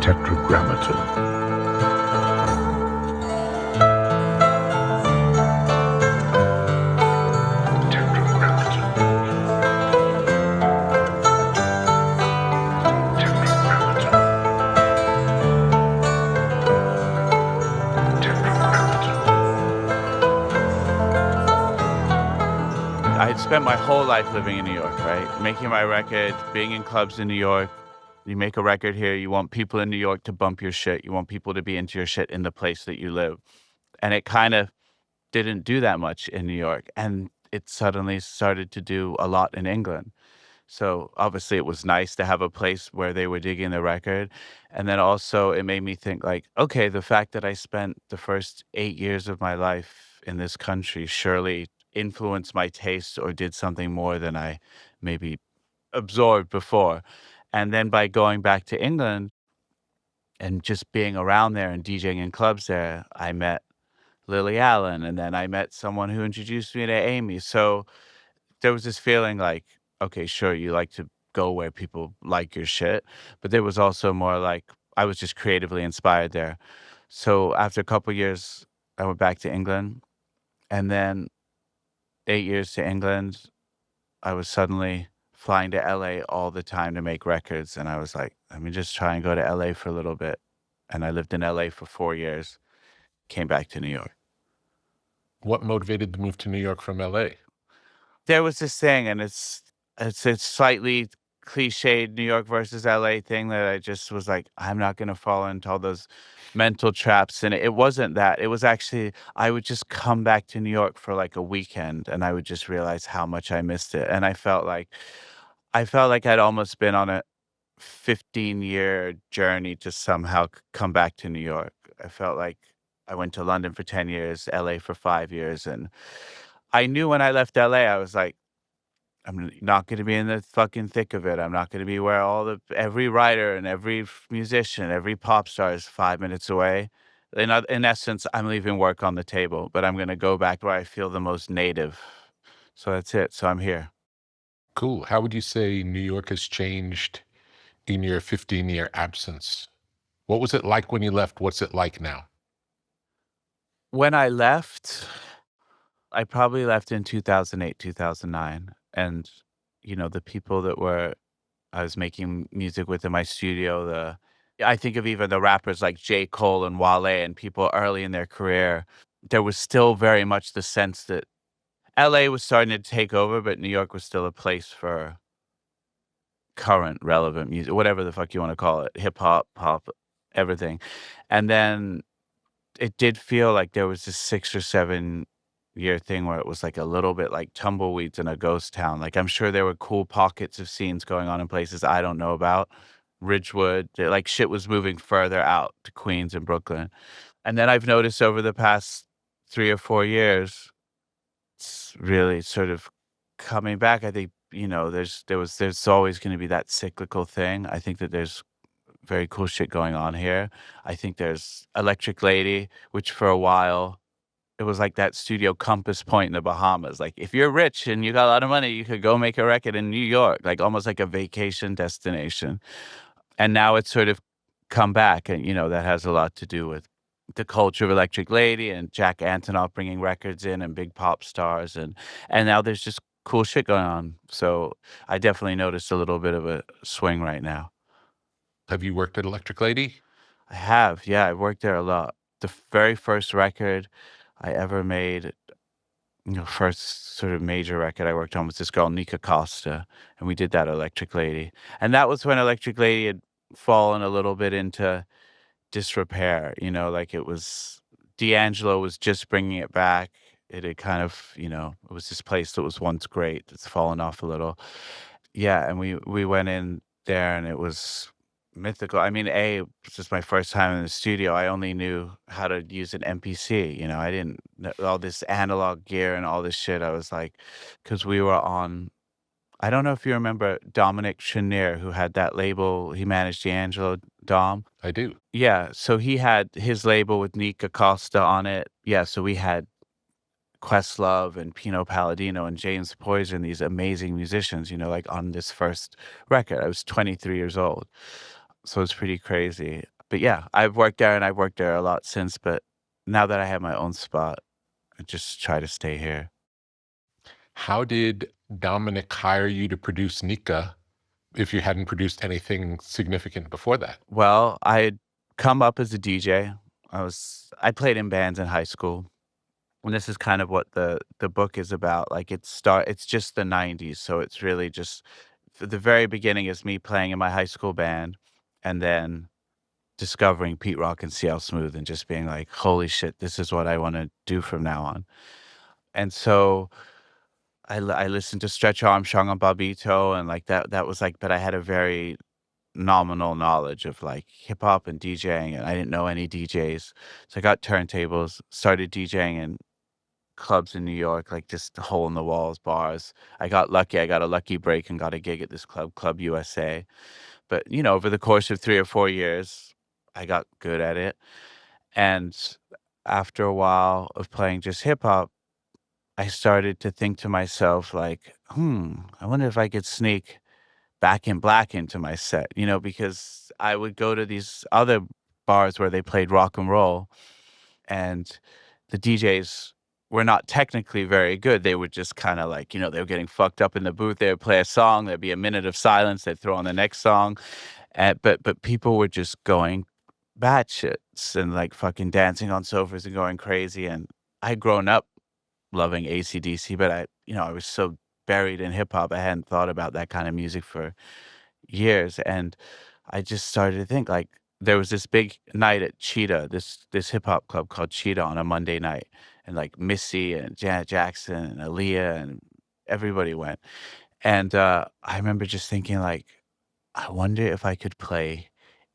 Tetragrammaton. I had spent my whole life living in New York, right? Making my record, being in clubs in New York. You make a record here, you want people in New York to bump your shit. You want people to be into your shit in the place that you live. And it kind of didn't do that much in New York. And it suddenly started to do a lot in England. So obviously it was nice to have a place where they were digging the record. And then also it made me think like, okay, the fact that I spent the first 8 years of my life in this country surely influenced my taste or did something more than I maybe absorbed before. And then by going back to England and just being around there and DJing in clubs there, I met Lily Allen, and then I met someone who introduced me to Amy. So there was this feeling like, okay, sure, you like to go where people like your shit, but there was also more like I was just creatively inspired there. So after a couple years, I went back to England, and then 8 years to England, I was suddenly flying to LA all the time to make records, and I was like, let me just try and go to LA for a little bit. And I lived in LA for 4 years, came back to New York. What motivated the move to New York from LA? There was this thing, and it's a slightly cliched New York versus LA thing that I just was like, I'm not gonna fall into all those mental traps. And it wasn't that. It was actually I would just come back to New York for like a weekend and I would just realize how much I missed it. And I felt like I'd almost been on a 15-year journey to somehow come back to New York. I felt like I went to London for 10 years, LA for 5 years, and I knew when I left LA, I was like, I'm not going to be in the fucking thick of it. I'm not going to be where every writer and every musician, every pop star is 5 minutes away. In essence, I'm leaving work on the table, but I'm going to go back where I feel the most native. So that's it. So I'm here. Cool. How would you say New York has changed in your 15-year absence? What was it like when you left? What's it like now? When I left, I probably left in 2008, 2009. And, the people that I was making music with in my studio, I think of even the rappers like J. Cole and Wale and people early in their career, there was still very much the sense that LA was starting to take over, but New York was still a place for current relevant music, whatever the fuck you want to call it, hip hop, pop, everything. And then it did feel like there was this 6 or 7 year thing where it was like a little bit like tumbleweeds in a ghost town. Like I'm sure there were cool pockets of scenes going on in places I don't know about. Ridgewood, like shit was moving further out to Queens and Brooklyn. And then I've noticed over the past 3 or 4 years, it's really sort of coming back. I think, there's always going to be that cyclical thing. I think that there's very cool shit going on here. I think there's Electric Lady, which for a while it was like that studio Compass Point in the Bahamas. Like if you're rich and you got a lot of money, you could go make a record in New York, like almost like a vacation destination. And now it's sort of come back, and that has a lot to do with the culture of Electric Lady and Jack Antonoff bringing records in and big pop stars, and now there's just cool shit going on. So I definitely noticed a little bit of a swing right now. Have you worked at Electric Lady? I have, yeah, I worked there a lot. The very first record I ever made, first sort of major record I worked on was this girl, Nika Costa, and we did that at Electric Lady. And that was when Electric Lady had fallen a little bit into disrepair, like it was, D'Angelo was just bringing it back. It had kind of, it was this place that was once great. It's fallen off a little. Yeah, and we went in there and it was mythical. I mean, it was just my first time in the studio. I only knew how to use an MPC. I didn't know all this analog gear and all this shit. I was like, because we were on. I don't know if you remember Dominic Chenier, who had that label. He managed D'Angelo Dom. I do. Yeah, so he had his label with Nika Costa on it. Yeah, so we had Questlove and Pino Palladino and James Poison, these amazing musicians, like on this first record. I was 23 years old. So it's pretty crazy. But yeah, I've worked there and I've worked there a lot since, but now that I have my own spot, I just try to stay here. How did Dominic hire you to produce Nika if you hadn't produced anything significant before that? Well, I had come up as a DJ. I played in bands in high school. And this is kind of what the book is about. Like it's just the 90s, so it's really just the very beginning is me playing in my high school band and then discovering Pete Rock and CL Smooth and just being like, "Holy shit, this is what I want to do from now on." And so I listened to Stretch Armstrong on Bobito and like that was like, but I had a very nominal knowledge of like hip hop and DJing and I didn't know any DJs. So I got turntables, started DJing in clubs in New York, like just hole in the walls bars. I got lucky. I got a lucky break and got a gig at this club, Club USA. But, over the course of 3 or 4 years, I got good at it. And after a while of playing just hip hop, I started to think to myself like, I wonder if I could sneak Back in Black into my set, because I would go to these other bars where they played rock and roll and the DJs were not technically very good. They would just kind of like, they were getting fucked up in the booth. They would play a song, there'd be a minute of silence, they'd throw on the next song. But people were just going batshit and like fucking dancing on sofas and going crazy. And I'd grown up loving AC/DC, but I was so buried in hip hop, I hadn't thought about that kind of music for years. And I just started to think like there was this big night at Cheetah, this hip hop club called Cheetah on a Monday night, and like Missy and Janet Jackson and Aaliyah and everybody went. And I remember just thinking like, I wonder if I could play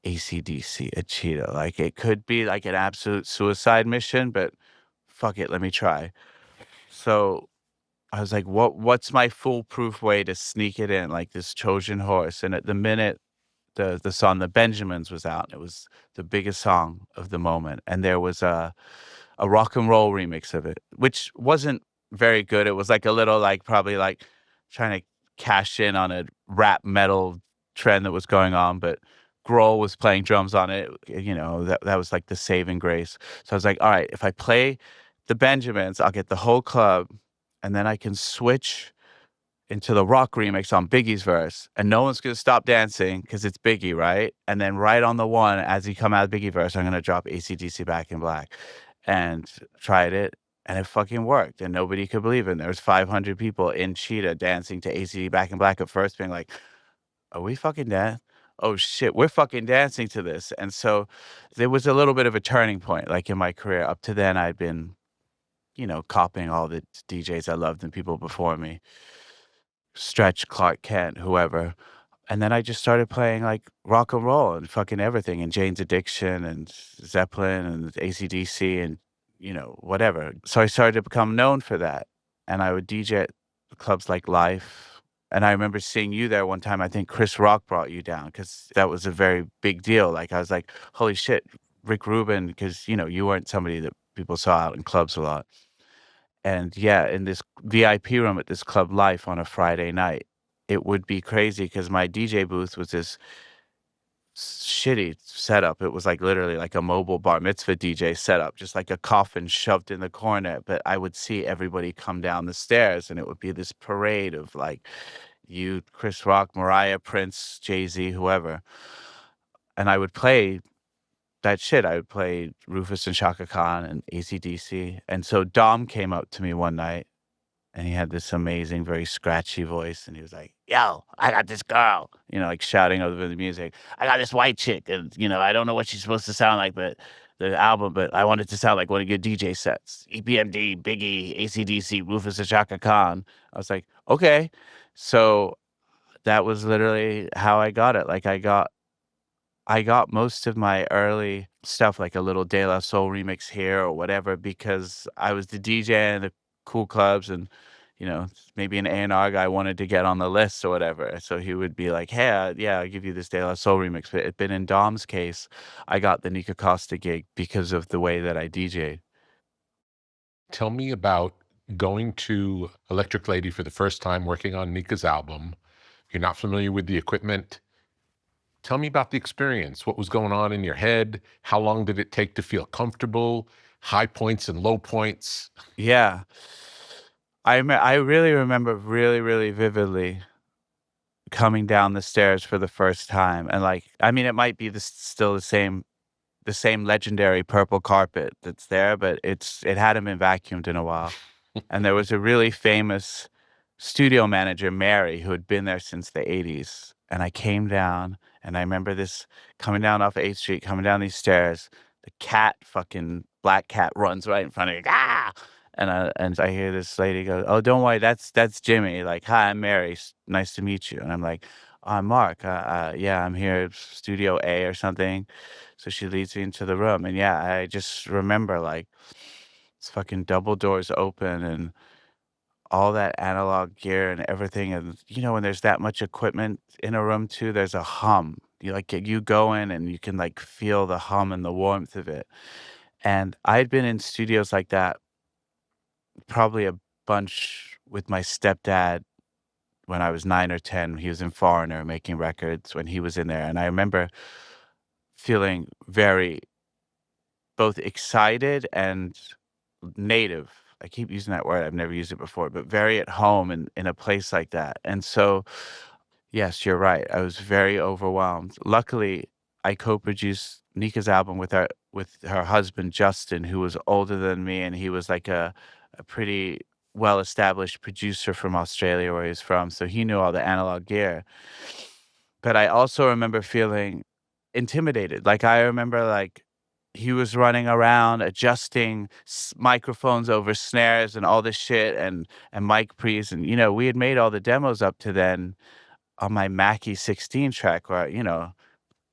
AC/DC at Cheetah. Like it could be like an absolute suicide mission, but fuck it, let me try. So I was like, what's my foolproof way to sneak it in, like this Trojan horse? And at the minute the song The Benjamins was out, it was the biggest song of the moment, and there was a rock and roll remix of it, which wasn't very good. It was like a little like probably like trying to cash in on a rap metal trend that was going on, but Grohl was playing drums on it. That was like the saving grace. So I was like, all right, if I play the Benjamins, I'll get the whole club, and then I can switch into the rock remix on Biggie's verse, and no one's gonna stop dancing because it's Biggie, right? And then right on the one, as he come out of Biggie verse, I'm gonna drop AC/DC Back in Black, and tried it, and it fucking worked, and nobody could believe it. And there was 500 people in Cheetah dancing to AC Back in Black at first, being like, "Are we fucking dan Oh shit, we're fucking dancing to this." And so there was a little bit of a turning point, like in my career. Up to then, I'd been, copying all the DJs I loved and people before me. Stretch, Clark Kent, whoever. And then I just started playing like rock and roll and fucking everything and Jane's Addiction and Zeppelin and AC/DC and, whatever. So I started to become known for that. And I would DJ at clubs like Life. And I remember seeing you there one time. I think Chris Rock brought you down because that was a very big deal. Like I was like, holy shit, Rick Rubin, because, you weren't somebody that people saw out in clubs a lot. And yeah, in this VIP room at this club Life on a Friday night, it would be crazy because my DJ booth was this shitty setup. It was like literally like a mobile bar mitzvah DJ setup, just like a coffin shoved in the corner. But I would see everybody come down the stairs and it would be this parade of like you, Chris Rock, Mariah, Prince, Jay-Z, whoever. And I would play that shit. I would play Rufus and Shaka Khan and AC/DC. And so Dom came up to me one night and he had this amazing, very scratchy voice. And he was like, "Yo, I got this girl," like shouting over the music. "I got this white chick. And, I don't know what she's supposed to sound like, but the album, but I want it to sound like one of your DJ sets. EPMD, Biggie, AC/DC, Rufus and Shaka Khan." I was like, okay. So that was literally how I got it. Like I got most of my early stuff, like a little De La Soul remix here or whatever, because I was the DJ in the cool clubs and, maybe an A&R guy wanted to get on the list or whatever. So he would be like, "Hey, yeah, I'll give you this De La Soul remix." But in Dom's case, I got the Nika Costa gig because of the way that I DJ'd. Tell me about going to Electric Lady for the first time, working on Nika's album. You're not familiar with the equipment. Tell me about the experience. What was going on in your head? How long did it take to feel comfortable? High points and low points? Yeah. I really remember really vividly coming down the stairs for the first time, and, like, I mean, it might be still the same legendary purple carpet that's there, but it hadn't been vacuumed in a while. And there was a really famous studio manager, Mary, who had been there since the '80s. And I came down, and I remember this coming down off 8th Street, coming down these stairs. The cat, fucking black cat, runs right in front of me. Ah! And I hear this lady go, "Oh, don't worry, that's Jimmy." Like, "Hi, I'm Mary. Nice to meet you." And I'm like, "I'm Mark. Yeah, I'm here at Studio A or something." So she leads me into the room, and yeah, I just remember like it's fucking double doors open and all that analog gear and everything. And when there's that much equipment in a room too, there's a hum. You go in and you can like feel the hum and the warmth of it. And I'd been in studios like that probably a bunch with my stepdad when I was 9 or 10. He was in Foreigner making records when he was in there. And I remember feeling very both excited and native. I keep using that word, I've never used it before, but very at home in a place like that. And so, yes, you're right. I was very overwhelmed. Luckily, I co-produced Nika's album with her husband Justin, who was older than me, and he was like a pretty well-established producer from Australia where he's from. So he knew all the analog gear. But I also remember feeling intimidated. Like, I remember, like, he was running around adjusting microphones over snares and all this shit and mic pre's, and, we had made all the demos up to then on my Mackie 16 track where,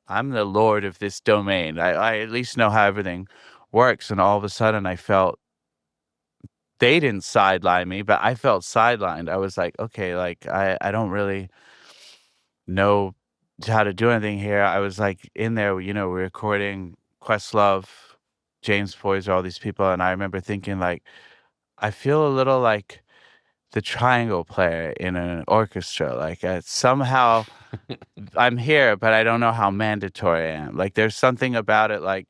I'm the lord of this domain. I at least know how everything works, and all of a sudden, I felt they didn't sideline me, but I felt sidelined. I was like, "Okay, like, I don't really know how to do anything here." I was like in there, we're recording Questlove, James Poyser, all these people, and I remember thinking like, I feel a little like the triangle player in an orchestra. Like somehow I'm here, but I don't know how mandatory I am. Like there's something about it. Like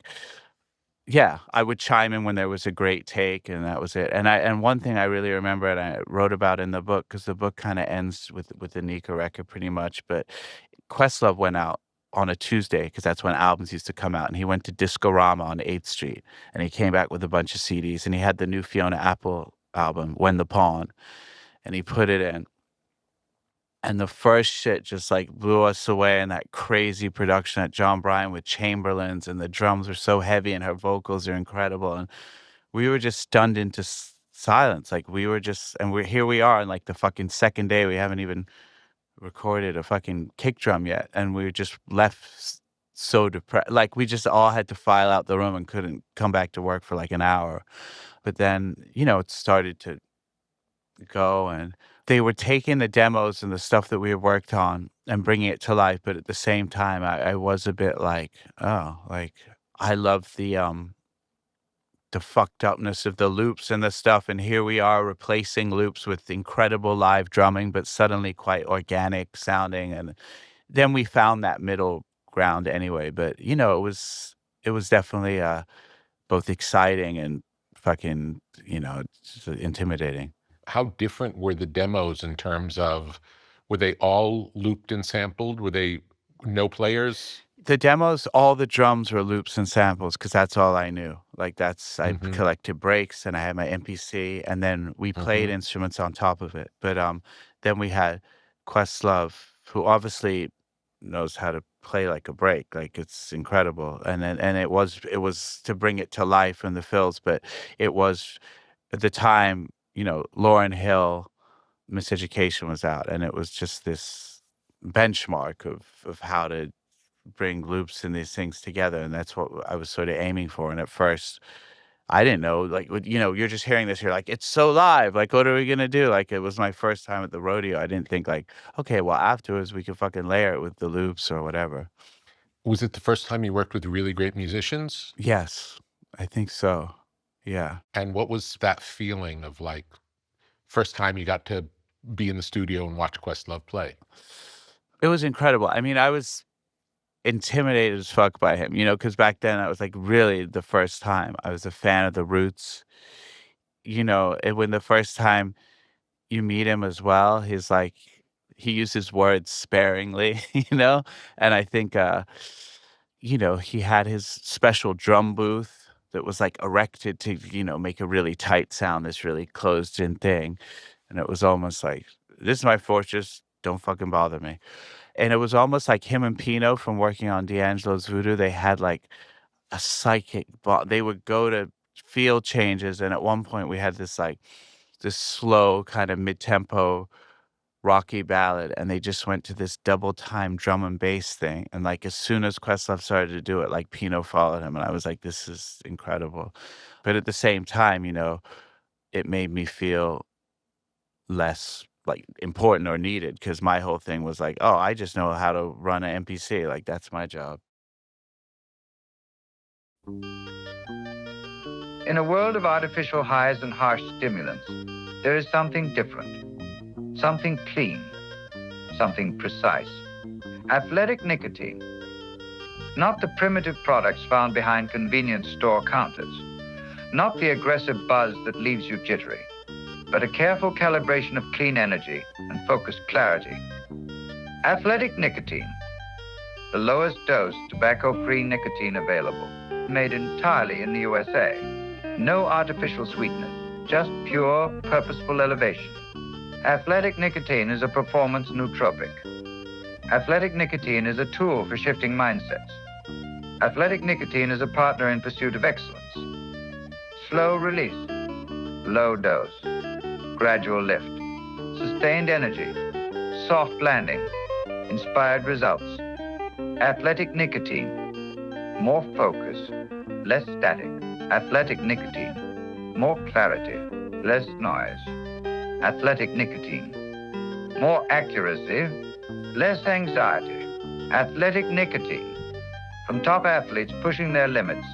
yeah, I would chime in when there was a great take, and that was it. And one thing I really remember, and I wrote about in the book, because the book kind of ends with the Nika record pretty much, but Questlove went out on a Tuesday because that's when albums used to come out, and he went to Discorama on 8th Street, and he came back with a bunch of CDs, and he had the new Fiona Apple album, When the Pawn, and he put it in. And the first shit just like blew us away in that crazy production at John Bryan with Chamberlains, and the drums were so heavy and her vocals are incredible. And we were just stunned into silence. Like we were just, and we are on like the fucking second day. We haven't even recorded a fucking kick drum yet, and we were just left so depressed. Like we just all had to file out the room and couldn't come back to work for like an hour. But then, it started to go, and they were taking the demos and the stuff that we had worked on and bringing it to life. But at the same time, I was a bit like, oh, like I love the fucked upness of the loops and the stuff, and here we are replacing loops with incredible live drumming, but suddenly quite organic sounding. And then we found that middle ground anyway. But it was definitely both exciting and fucking intimidating. How different were the demos in terms of, were they all looped and sampled? Were they no players? The demos, all the drums were loops and samples because that's all I knew. Like I Mhm, collected breaks and I had my MPC, and then we played mhm. instruments on top of it. But then we had Questlove, who obviously knows how to play like a break. Like it's incredible. And it was to bring it to life in the fills, but it was at the time, Lauryn Hill, Miseducation was out, and it was just this benchmark of how to bring loops and these things together, and that's what I was sort of aiming for. And at first, I didn't know, like, you're just hearing this, you're like, "It's so live, like, what are we gonna do?" Like, it was my first time at the rodeo. I didn't think like, "Okay, well, afterwards, we could fucking layer it with the loops or whatever." Was it the first time you worked with really great musicians? Yes, I think so. Yeah. And what was that feeling of, like, first time you got to be in the studio and watch Questlove play? It was incredible. I mean, I was intimidated as fuck by him, because back then I was like really the first time I was a fan of the Roots, and when the first time you meet him as well, he's like he uses words sparingly, and I think, he had his special drum booth that was like erected to, make a really tight sound, this really closed in thing, and it was almost like, "This is my fortress, don't fucking bother me." And it was almost like him and Pino from working on D'Angelo's Voodoo, they had, like, a psychic bond. They would go to field changes, and at one point, we had this slow kind of mid-tempo rocky ballad, and they just went to this double time drum and bass thing, and, like, as soon as Questlove started to do it, like, Pino followed him, and I was like, "This is incredible." But at the same time, it made me feel less, like, important or needed because my whole thing was like, "Oh, I just know how to run a MPC, like, that's my job." In a world of artificial highs and harsh stimulants, there is something different, something clean, something precise. Athletic nicotine. Not the primitive products found behind convenience store counters. Not the aggressive buzz that leaves you jittery, but a careful calibration of clean energy and focused clarity. Athletic nicotine. The lowest dose tobacco-free nicotine available. Made entirely in the USA. No artificial sweetener, just pure, purposeful elevation. Athletic nicotine is a performance nootropic. Athletic nicotine is a tool for shifting mindsets. Athletic nicotine is a partner in pursuit of excellence. Slow release, low dose, gradual lift, sustained energy, soft landing, inspired results. Athletic nicotine, more focus, less static. Athletic nicotine, more clarity, less noise. Athletic nicotine, more accuracy, less anxiety. Athletic nicotine, from top athletes pushing their limits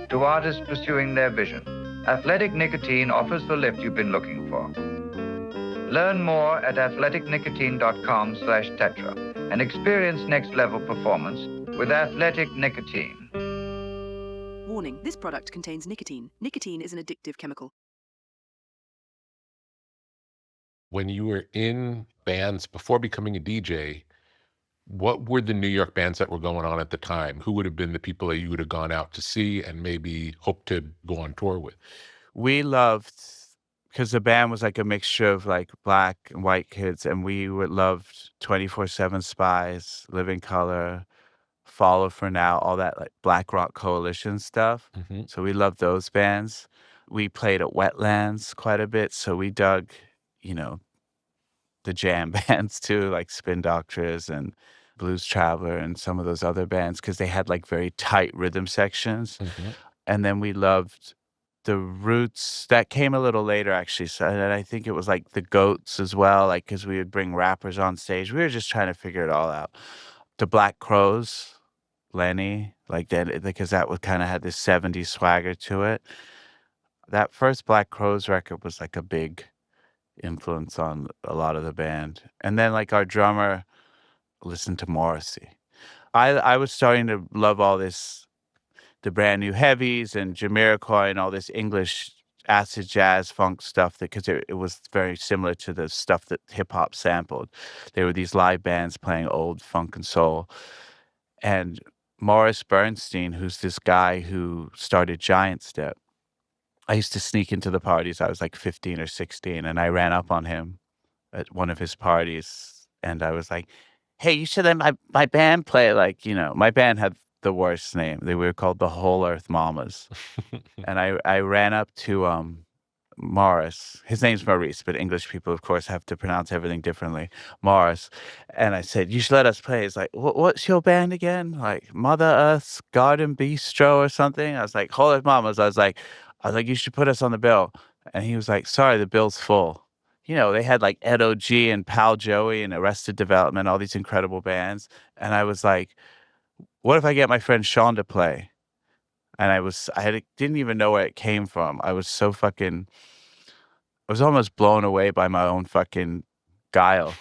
to artists pursuing their vision. Athletic nicotine offers the lift you've been looking for. Learn more at athleticnicotine.com/tetra and experience next level performance with Athletic Nicotine. Warning, this product contains nicotine. Nicotine is an addictive chemical. When you were in bands before becoming a DJ, what were the New York bands that were going on at the time? Who would have been the people that you would have gone out to see and maybe hoped to go on tour with? We loved because the band was like a mixture of like black and white kids, and loved 24/7 Spies, Living Color, Follow for Now, all that like Black Rock Coalition stuff. Mhm. So we loved those bands. We played at Wetlands quite a bit, so we dug, you know, the jam bands too, like Spin Doctors and Blues Traveler and some of those other bands because they had like very tight rhythm sections. Mhm. And then we loved the Roots. That came a little later actually, so and I think it was like the Goats as well, like because we would bring rappers on stage. We were just trying to figure it all out. The Black Crowes, Lenny, like that, because that was kinda had this '70s swagger to it. That first Black Crowes record was like a big influence on a lot of the band. And then like our drummer listened to Morrissey. I was starting to love all this, the brand new heavies and Jamiroquai and all this English acid jazz funk stuff that because it was very similar to the stuff that hip hop sampled. There were these live bands playing old funk and soul. And Morris Bernstein, who's this guy who started Giant Step, I used to sneak into the parties. I was like 15 or 16, and I ran up on him at one of his parties, and I was like, "Hey, you should let my band play." Like, my band had the worst name. They were called the Whole Earth Mamas, and I ran up to Morris. His name's Maurice, but English people, of course, have to pronounce everything differently. Morris. And I said, "You should let us play." He's like, What's your band again? Like Mother Earth's Garden Bistro or something? I was like, Whole Earth Mamas. I was like, "You should put us on the bill." And he was like, "Sorry, the bill's full." They had like Ed O.G. and Pal Joey and Arrested Development, all these incredible bands. And I was like, what if I get my friend Sean to play? And didn't even know where it came from. I was almost blown away by my own fucking guile.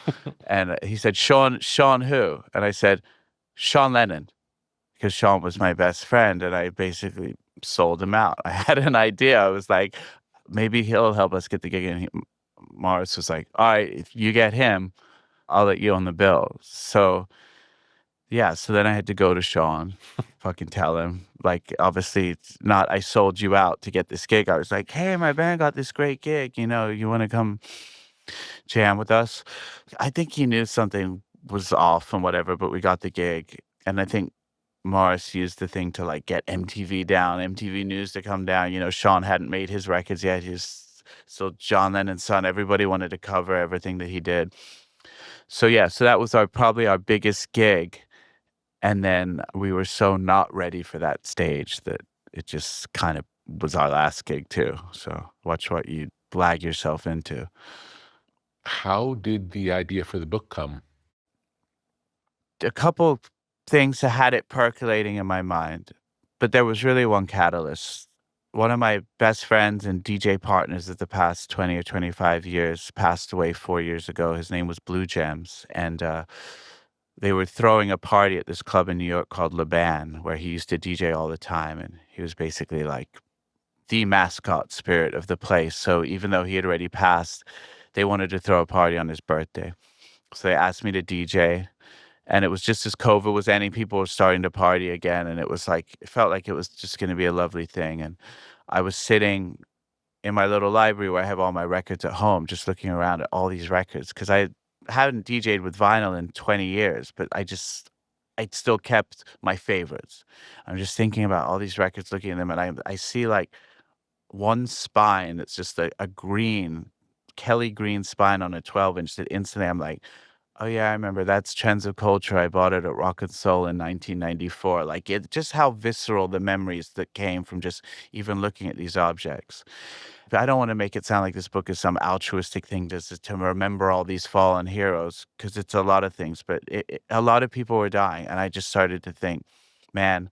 And he said, Sean who? And I said, Sean Lennon. because Sean was my best friend, and I basically sold him out. I had an idea. I was like, maybe he'll help us get the gig. And Morris was like, all right, if you get him, I'll let you on the bill. So yeah, so then I had to go to Sean, fucking tell him, like, obviously, it's not, I sold you out to get this gig. I was like, hey, my band got this great gig. You want to come jam with us? I think he knew something was off and whatever, but we got the gig. And I think Morris used the thing to like get MTV down, MTV News to come down. Sean hadn't made his records yet. He's still John Lennon's son. Everybody wanted to cover everything that he did. So yeah, so that was probably our biggest gig. And then we were so not ready for that stage that it just kind of was our last gig too. So watch what you blag yourself into. How did the idea for the book come? A couple things that had it percolating in my mind, but there was really one catalyst. One of my best friends and DJ partners of the past 20 or 25 years passed away 4 years ago. His name was Blue Gems, and they were throwing a party at this club in New York called Rubin, where he used to DJ all the time, and he was basically like the mascot spirit of the place. So even though he had already passed, they wanted to throw a party on his birthday. So they asked me to DJ, and it was just as COVID was ending, people were starting to party again, and it felt like it was just going to be a lovely thing. And I was sitting in my little library where I have all my records at home, just looking around at all these records, because I hadn't DJed with vinyl in 20 years, but I still kept my favorites. I'm just thinking about all these records, looking at them, and I see like one spine that's just a green, Kelly green spine on a 12-inch that instantly I'm like, oh yeah, I remember that's Trends of Culture. I bought it at Rock and Soul in 1994. Like just how visceral the memories that came from just even looking at these objects. But I don't want to make it sound like this book is some altruistic thing to remember all these fallen heroes, because it's a lot of things, but a lot of people were dying. And I just started to think, man,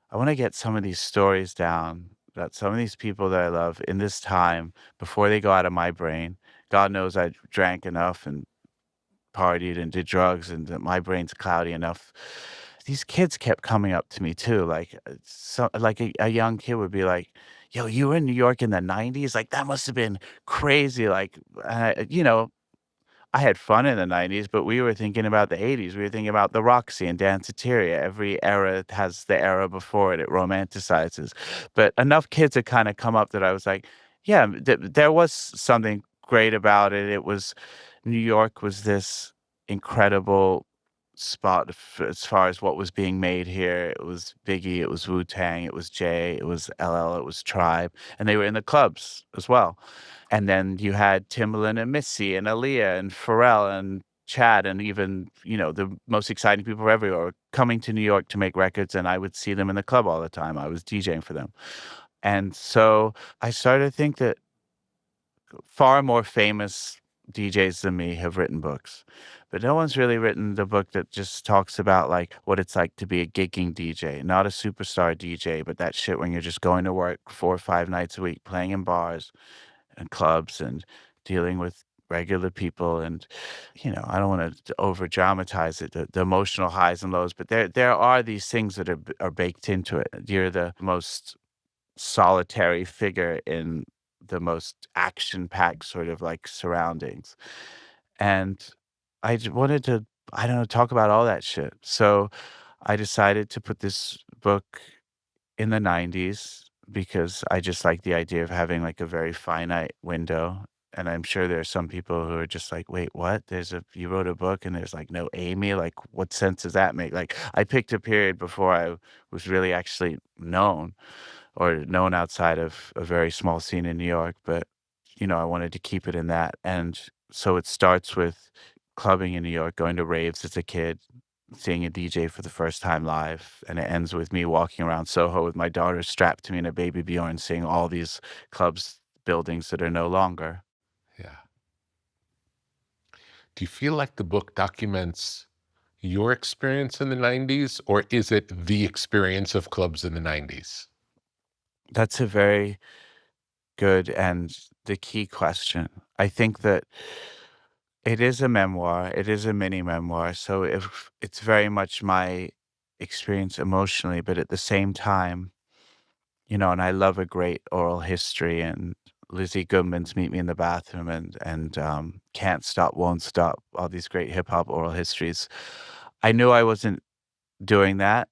I want to get some of these stories down, that some of these people that I love in this time before they go out of my brain. God knows I drank enough and partied and did drugs, and that my brain's cloudy enough. These kids kept coming up to me too, like like a young kid would be like, "Yo, you were in New York in the '90s? Like that must have been crazy." Like, I had fun in the '90s, but we were thinking about the '80s. We were thinking about the Roxy and Danceteria. Every era has the era before it. It romanticizes. But enough kids had kind of come up that I was like, yeah, there was something great about it. It was New York was this incredible spot as far as what was being made here. It was Biggie, it was Wu-Tang, it was Jay, it was LL, it was Tribe, and they were in the clubs as well. And then you had Timbaland and Missy and Aaliyah and Pharrell and Chad, and even, the most exciting people everywhere were coming to New York to make records, and I would see them in the club all the time. I was DJing for them. And so I started to think that far more famous DJs than me have written books, but no one's really written the book that just talks about like what it's like to be a gigging DJ, not a superstar DJ, but that shit when you're just going to work 4 or 5 nights a week, playing in bars and clubs and dealing with regular people. And I don't want to over dramatize it, the emotional highs and lows, but there are these things that are baked into it. You're the most solitary figure in the most action-packed sort of like surroundings. And I wanted to, I don't know, talk about all that shit. So I decided to put this book in the '90s because I just like the idea of having like a very finite window. And I'm sure there are some people who are just like, wait, what? You wrote a book and there's like no Amy? Like, what sense does that make? Like, I picked a period before I was really actually known, or known outside of a very small scene in New York, but I wanted to keep it in that. And so it starts with clubbing in New York, going to raves as a kid, seeing a DJ for the first time live, and it ends with me walking around Soho with my daughter strapped to me in a baby Bjorn, seeing all these clubs, buildings that are no longer. Yeah. Do you feel like the book documents your experience in the '90s, or is it the experience of clubs in the '90s? That's a very good and the key question. I think that it is a memoir. It is a mini memoir. So if it's very much my experience emotionally, but at the same time, and I love a great oral history, and Lizzie Goodman's Meet Me in the Bathroom, and Can't Stop, Won't Stop, all these great hip hop oral histories. I knew I wasn't doing that,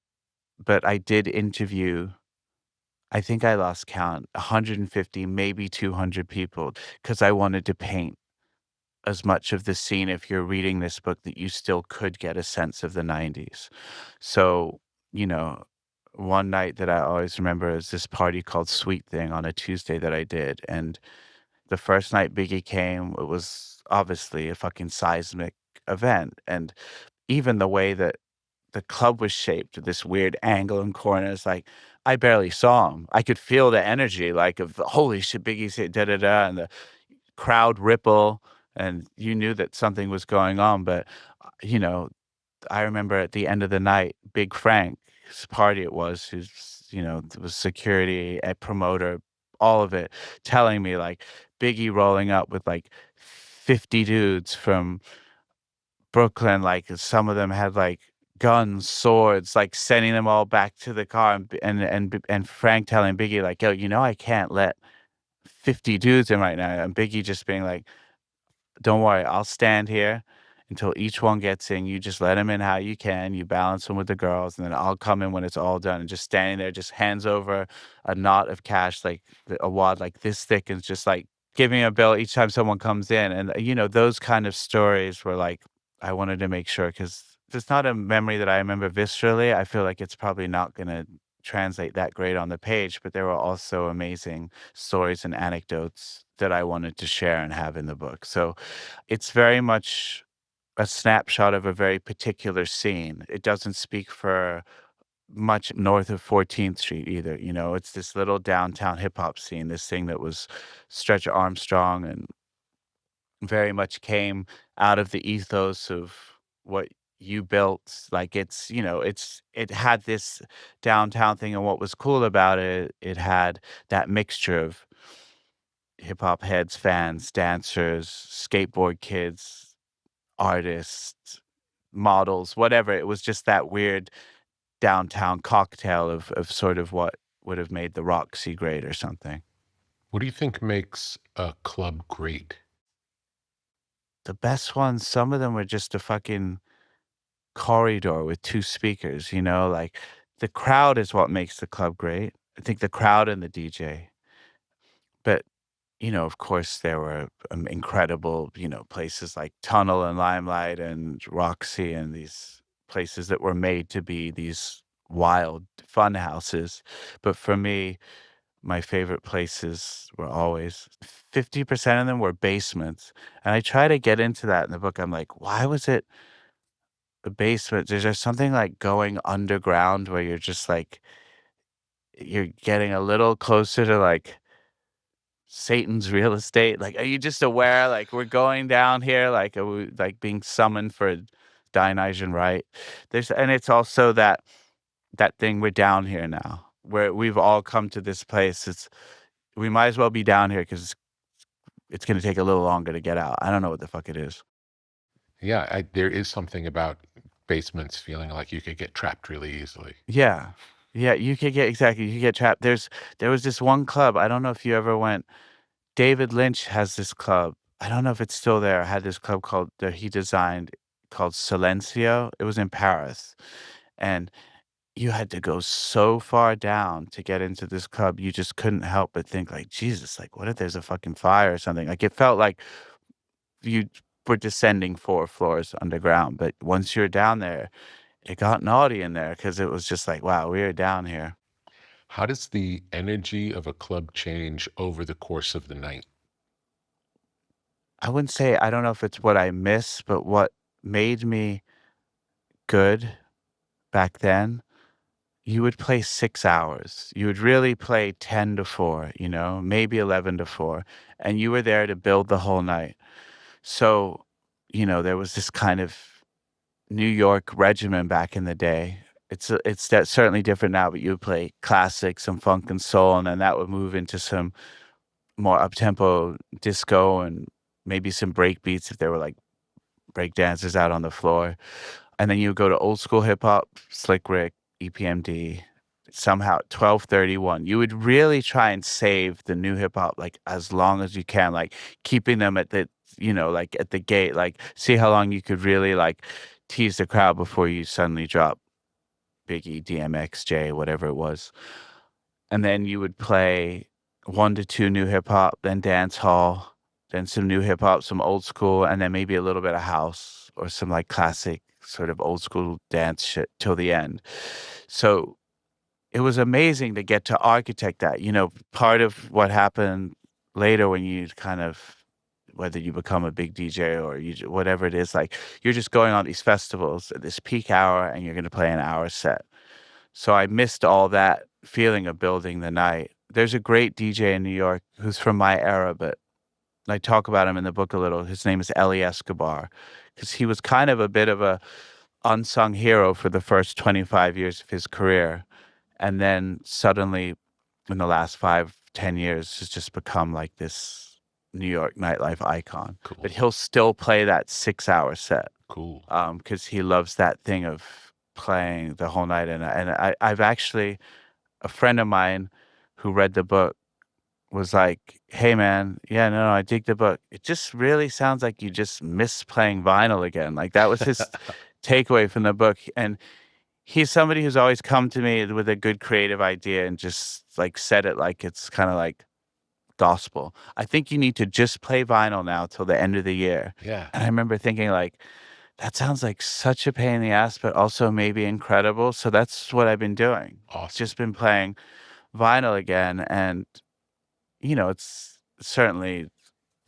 but I did interview, I think I lost count, 150, maybe 200 people, because I wanted to paint as much of the scene, if you're reading this book, that you still could get a sense of the 90s. So, you know, one night that I always remember is this party called Sweet Thing on a Tuesday that I did. And the first night Biggie came, it was obviously a fucking seismic event. And even the way that the club was shaped, this weird angle and corners, like I barely saw him. I could feel the energy, like of holy shit, Biggie's here, da da da, and the crowd ripple, and you knew that something was going on. But you know, I remember at the end of the night, Big Frank's party it was, who's was security, a promoter, all of it, telling me like Biggie rolling up with like 50 dudes from Brooklyn, like some of them had like guns, swords, like sending them all back to the car, and Frank telling Biggie like, "Yo, I can't let 50 dudes in right now," and Biggie just being like, "Don't worry, I'll stand here until each one gets in. You just let them in how you can. You balance them with the girls, and then I'll come in when it's all done." And just standing there, just hands over a knot of cash, like a wad like this thick, and just like giving a bill each time someone comes in. And those kind of stories were like, I wanted to make sure, because it's not a memory that I remember viscerally. I feel like it's probably not going to translate that great on the page, but there were also amazing stories and anecdotes that I wanted to share and have in the book. So it's very much a snapshot of a very particular scene. It doesn't speak for much north of 14th Street either. It's this little downtown hip hop scene, this thing that was Stretch Armstrong and very much came out of the ethos of what you built. Like it had this downtown thing, and what was cool about it, it had that mixture of hip hop heads, fans, dancers, skateboard kids, artists, models, whatever. It was just that weird downtown cocktail of sort of what would have made the Roxy great or something. What do you think makes a club great? The best ones, some of them were just a fucking corridor with two speakers, like the crowd is what makes the club great. I think the crowd and the DJ. But, of course, there were incredible, places like Tunnel and Limelight and Roxy and these places that were made to be these wild fun houses. But for me, my favorite places were always 50% of them were basements. And I try to get into that in the book. I'm like, why was it a basement? There's just something like going underground where you're just like, you're getting a little closer to like Satan's real estate. Like, are you just aware? Like, we're going down here, like, are we like being summoned for a Dionysian rite? And it's also that thing, we're down here now, where we've all come to this place. We might as well be down here because it's going to take a little longer to get out. I don't know what the fuck it is. Yeah, there is something about basements feeling like you could get trapped really easily. Yeah. Yeah, you could get trapped. There was this one club. I don't know if you ever went. David Lynch has this club. I don't know if it's still there. Had this club that he designed called Silencio. It was in Paris. And you had to go so far down to get into this club. You just couldn't help but think like, Jesus, like what if there's a fucking fire or something? Like it felt like you were descending 4 floors underground. But once you're down there, it got naughty in there because it was just like, wow, we are down here. How does the energy of a club change over the course of the night? I wouldn't say, I don't know if it's what I miss, but what made me good back then, you would play 6 hours. You would really play 10 to 4, maybe 11 to 4, and you were there to build the whole night. So, there was this kind of New York regimen back in the day. It's that certainly different now, but you would play classic, some funk and soul, and then that would move into some more up-tempo disco and maybe some break beats if there were like break dancers out on the floor. And then you go to old school hip hop, Slick Rick, EPMD, somehow 1231. You would really try and save the new hip hop like as long as you can, like keeping them at the, like at the gate, like see how long you could really like tease the crowd before you suddenly drop Biggie, DMX, J, whatever it was. And then you would play 1 to 2 new hip hop, then dance hall, then some new hip hop, some old school, and then maybe a little bit of house or some like classic sort of old school dance shit till the end. So it was amazing to get to architect that. Part of what happened later when you kind of, whether you become a big DJ or whatever it is, like you're just going on these festivals at this peak hour and you're going to play an hour set. So I missed all that feeling of building the night. There's a great DJ in New York who's from my era, but I talk about him in the book a little. His name is Eli Escobar, because he was kind of a bit of a unsung hero for the first 25 years of his career. And then suddenly in the last 5-10 years has just become like this New York nightlife icon. Cool. But he'll still play that 6-hour set. Cool. Because he loves that thing of playing the whole night. And I've actually, a friend of mine who read the book was like, hey man, yeah, no, I dig the book. It just really sounds like you just miss playing vinyl again. Like that was his takeaway from the book. And he's somebody who's always come to me with a good creative idea and just like said it like it's kind of like gospel. I think you need to just play vinyl now till the end of the year. Yeah. And I remember thinking like, that sounds like such a pain in the ass, but also maybe incredible. So that's what I've been doing. Awesome. Just been playing vinyl again. And, it's certainly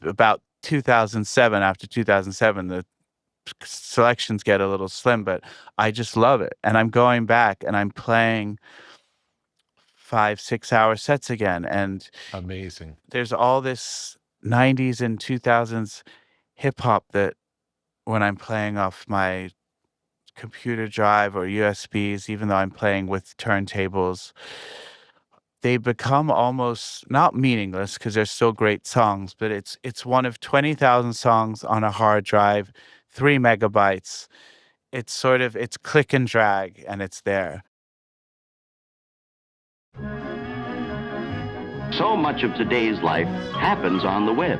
about 2007. After 2007, the selections get a little slim, but I just love it. And I'm going back and I'm playing 5-6 hour sets again. And amazing. There's all this 90s and 2000s hip hop that when I'm playing off my computer drive or USBs, even though I'm playing with turntables, they become almost not meaningless because they're still great songs, but it's one of 20,000 songs on a hard drive, 3 megabytes. It's click and drag and it's there. So much of today's life happens on the web.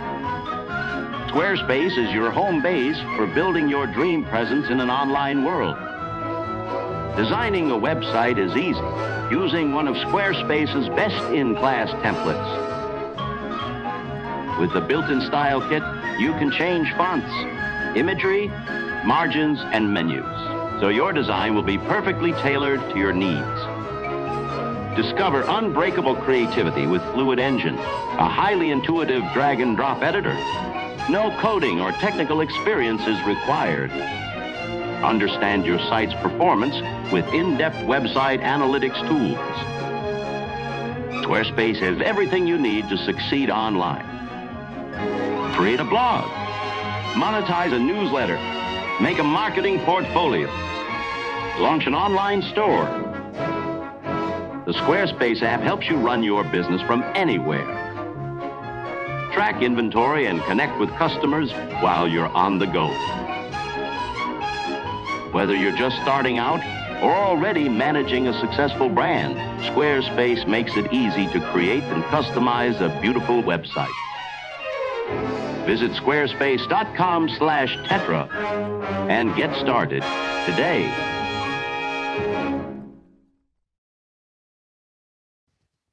Squarespace is your home base for building your dream presence in an online world. Designing a website is easy, using one of Squarespace's best-in-class templates. With the built-in style kit, you can change fonts, imagery, margins, and menus, so your design will be perfectly tailored to your needs. Discover unbreakable creativity with Fluid Engine, a highly intuitive drag-and-drop editor. No coding or technical experience is required. Understand your site's performance with in-depth website analytics tools. Squarespace has everything you need to succeed online. Create a blog, monetize a newsletter, make a marketing portfolio, launch an online store. The Squarespace app helps you run your business from anywhere. Track inventory and connect with customers while you're on the go. Whether you're just starting out or already managing a successful brand, Squarespace makes it easy to create and customize a beautiful website. Visit squarespace.com/Tetra and get started today.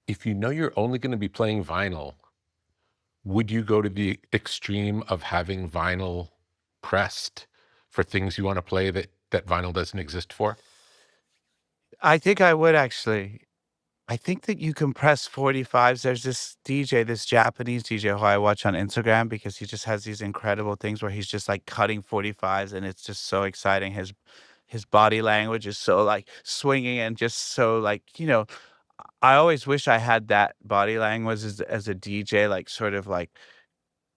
If you know you're only going to be playing vinyl, would you go to the extreme of having vinyl pressed for things you want to play that vinyl doesn't exist for? I think I would actually. I think that you can press 45s. There's this DJ, this Japanese DJ who I watch on Instagram because he just has these incredible things where he's just like cutting 45s and it's just so exciting. His body language is so like swinging and just so like, I always wish I had that body language as a DJ, like sort of like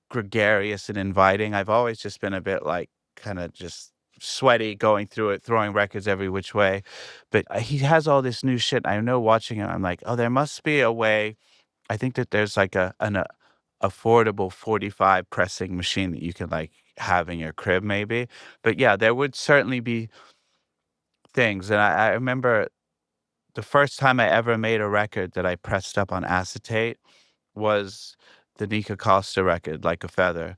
gregarious and inviting. I've always just been a bit like kind of just sweaty going through it, throwing records every which way. But he has all this new shit. I know watching him, I'm like, oh, there must be a way. I think that there's like an affordable 45 pressing machine that you can like have in your crib maybe. But yeah, there would certainly be things. And I remember the first time I ever made a record that I pressed up on acetate was the Nika Costa record, Like a Feather,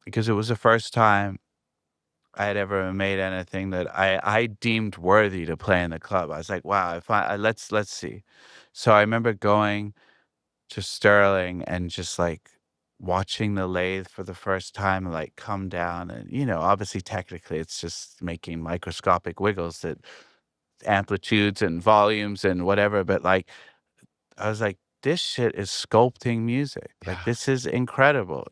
because it was the first time I had ever made anything that I deemed worthy to play in the club. I was like, wow, if let's see. So I remember going to Sterling and just like watching the lathe for the first time like come down, and obviously technically it's just making microscopic wiggles, that amplitudes and volumes and whatever, but like I was like, this shit is sculpting music. Like, Yeah. this is incredible.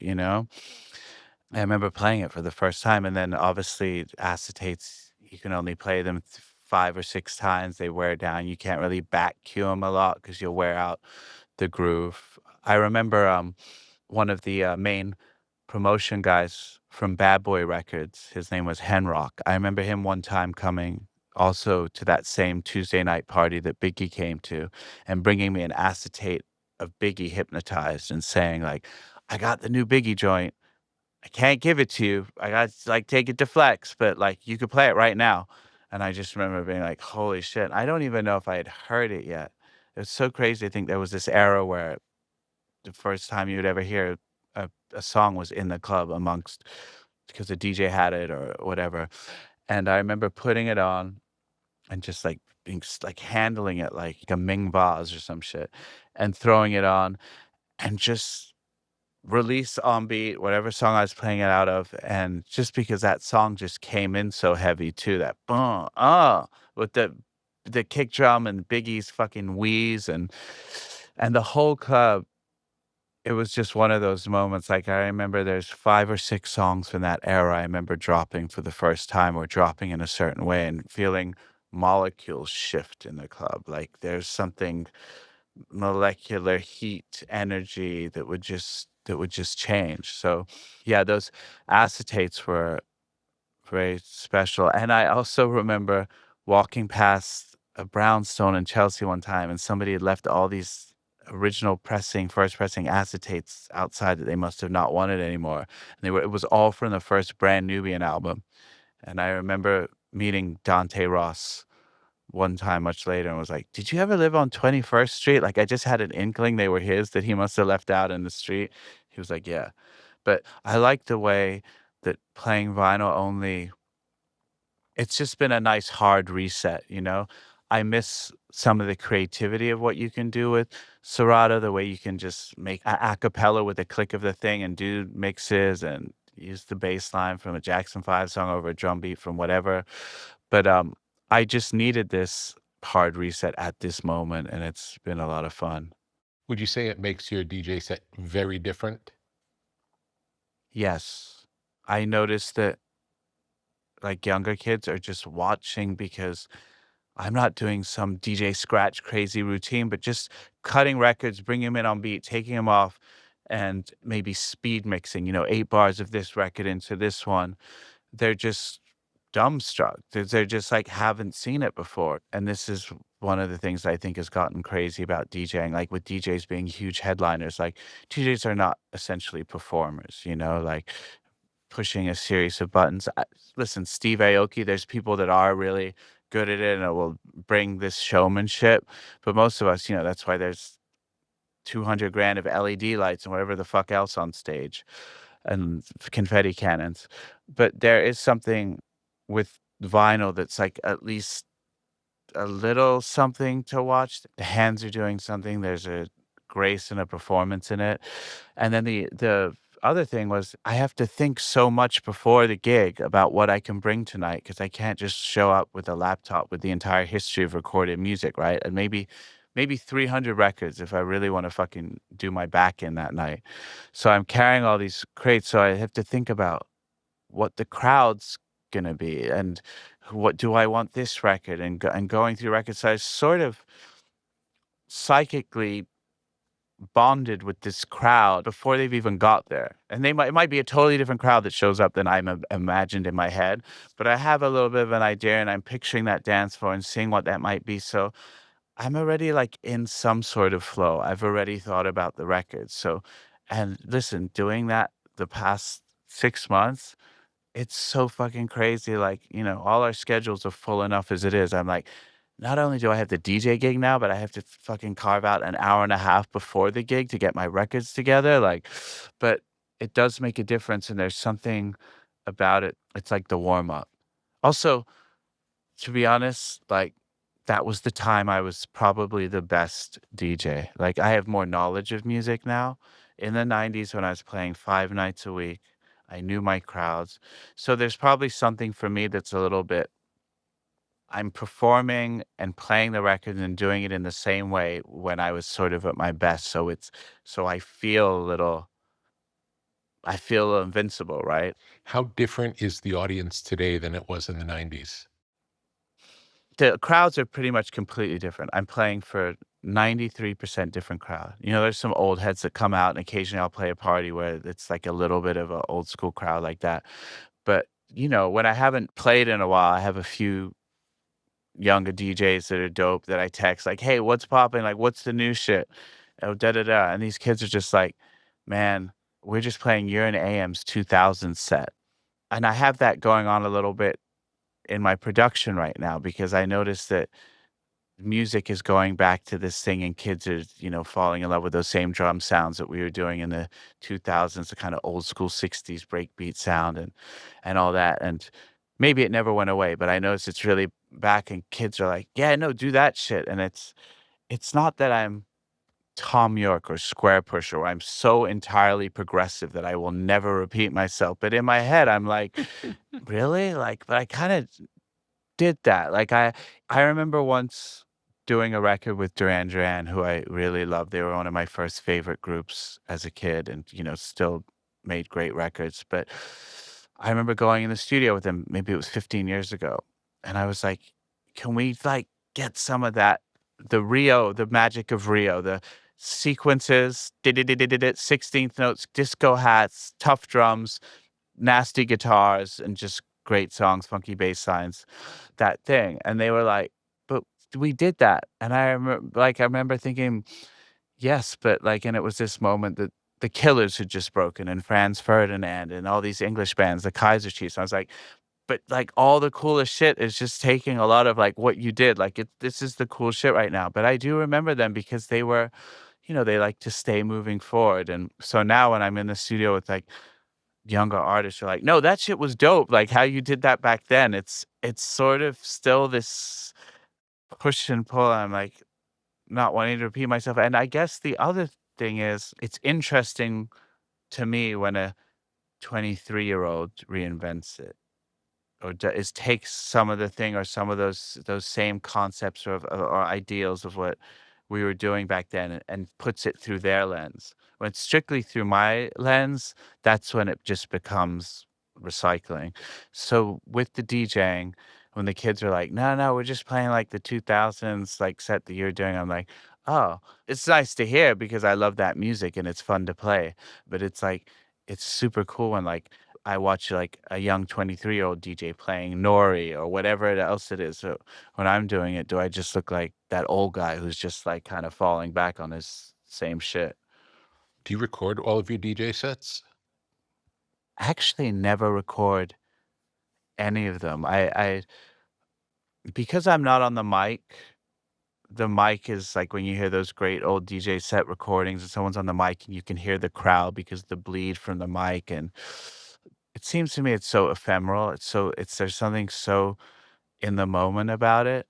I remember playing it for the first time, and then obviously acetates, you can only play them 5 or 6 times. They wear down. You can't really back cue them a lot because you'll wear out the groove. I remember one of the main promotion guys from Bad Boy Records. His name was Henrock. I remember him one time coming also to that same Tuesday night party that Biggie came to, and bringing me an acetate of Biggie Hypnotized and saying like, I got the new Biggie joint. I can't give it to you. I got to like take it to Flex, but like you could play it right now. And I just remember being like, holy shit. I don't even know if I had heard it yet. It was so crazy. I think there was this era where the first time you would ever hear a song was in the club amongst, because the DJ had it or whatever. And I remember putting it on and just like being like handling it like a Ming vase or some shit, and throwing it on and just release on beat, whatever song I was playing it out of. And just because that song just came in so heavy too, that with the kick drum and Biggie's fucking wheeze and the whole club. It was just one of those moments. Like, I remember there's 5 or 6 songs from that era I remember dropping for the first time, or dropping in a certain way and feeling molecules shift in the club. Like there's something, molecular heat, energy that would just change. So yeah, those acetates were very special. And I also remember walking past a brownstone in Chelsea one time, and somebody had left all these original first pressing acetates outside that they must have not wanted anymore. And it was all from the first Brand Nubian album. And I remember meeting Dante Ross one time much later and was like, did you ever live on 21st Street? Like, I just had an inkling they were his that he must have left out in the street. He was like, yeah. But I like the way that playing vinyl only, it's just been a nice hard reset. I miss some of the creativity of what you can do with Serato, the way you can just make a cappella with a click of the thing and do mixes and use the bass line from a Jackson 5 song over a drum beat from whatever. But I just needed this hard reset at this moment, and it's been a lot of fun. Would you say it makes your DJ set very different? Yes. I noticed that like younger kids are just watching, because I'm not doing some DJ scratch crazy routine, but just cutting records, bringing them in on beat, taking them off, and maybe speed mixing, 8 bars of this record into this one. They're just dumbstruck. They're just like haven't seen it before. And this is one of the things I think has gotten crazy about DJing, like with DJs being huge headliners. Like, DJs are not essentially performers, like pushing a series of buttons. Listen, Steve Aoki, there's people that are really good at it and it will bring this showmanship. But most of us, that's why there's 200 grand of LED lights and whatever the fuck else on stage, and confetti cannons. But there is something with vinyl that's like at least a little something to watch. The hands are doing something. There's a grace and a performance in it. And then the other thing was, I have to think so much before the gig about what I can bring tonight, because I can't just show up with a laptop with the entire history of recorded music, right? And maybe 300 records if I really want to fucking do my back in that night. So I'm carrying all these crates, so I have to think about what the crowd's gonna be, and what do I want this record, and going through records. So I sort of psychically bonded with this crowd before they've even got there. And it might be a totally different crowd that shows up than I'm imagined in my head, but I have a little bit of an idea, and I'm picturing that dance floor and seeing what that might be. So I'm already like in some sort of flow. I've already thought about the records. So, and listen, doing that the past 6 months, it's so fucking crazy. Like, all our schedules are full enough as it is. I'm like, not only do I have the DJ gig now, but I have to fucking carve out an hour and a half before the gig to get my records together. Like, but it does make a difference. And there's something about it. It's like the warm up. Also, to be honest, like, that was the time I was probably the best DJ. Like, I have more knowledge of music now. In the 90s, when I was playing 5 nights a week, I knew my crowds. So there's probably something for me that's a little bit, I'm performing and playing the record and doing it in the same way when I was sort of at my best. So I feel invincible, right? How different is the audience today than it was in the 90s? The crowds are pretty much completely different. I'm playing for 93% different crowd. There's some old heads that come out, and occasionally I'll play a party where it's like a little bit of an old school crowd like that. But, when I haven't played in a while, I have a few younger DJs that are dope that I text like, "Hey, what's popping? Like, what's the new shit?" Oh, da da da. And these kids are just like, "Man, we're just playing Urine AM's 2000 set." And I have that going on a little bit in my production right now because I noticed that music is going back to this thing and kids are, falling in love with those same drum sounds that we were doing in the 2000s, the kind of old school 60s breakbeat sound and all that. And maybe it never went away, but I noticed it's really back and kids are like, "Yeah, no, do that shit." And it's not that I'm Tom York or Square Pusher where I'm so entirely progressive that I will never repeat myself. But in my head, I'm like, really? Like, but I kind of did that. Like I remember once doing a record with Duran Duran, who I really loved. They were one of my first favorite groups as a kid and, still made great records. But I remember going in the studio with them, maybe it was 15 years ago. And I was like, can we like get some of that, the magic of Rio, the sequences, 16th notes, disco hats, tough drums, nasty guitars, and just great songs, funky bass lines, that thing. And they were like, "But we did that." And I remember thinking, "Yes, but like," and it was this moment that the Killers had just broken and Franz Ferdinand and all these English bands, the Kaiser Chiefs. I was like, but like all the coolest shit is just taking a lot of like what you did. Like this is the cool shit right now. But I do remember them because they were, they like to stay moving forward. And so now when I'm in the studio with like younger artists are like, "No, that shit was dope, like, how you did that back then." It's sort of still this push and pull, I'm, like, not wanting to repeat myself, and I guess the other thing is, it's interesting to me when a 23-year-old reinvents it or takes some of the thing or some of those same concepts or ideals of what we were doing back then and puts it through their lens. When it's strictly through my lens, that's when it just becomes recycling. So with the DJing, when the kids are like, "No, no, we're just playing like the 2000s like set that you're doing," I'm like, "Oh, it's nice to hear because I love that music and it's fun to play." But it's like it's super cool when like I watch like a young 23-year-old DJ playing Nori or whatever else it is. So when I'm doing it, do I just look like that old guy who's just like kind of falling back on his same shit? Do you record all of your DJ sets? I actually never record any of them. I because I'm not on the mic is like when you hear those great old DJ set recordings and someone's on the mic and you can hear the crowd because of the bleed from the mic. And it seems to me it's so ephemeral. There's something so in the moment about it.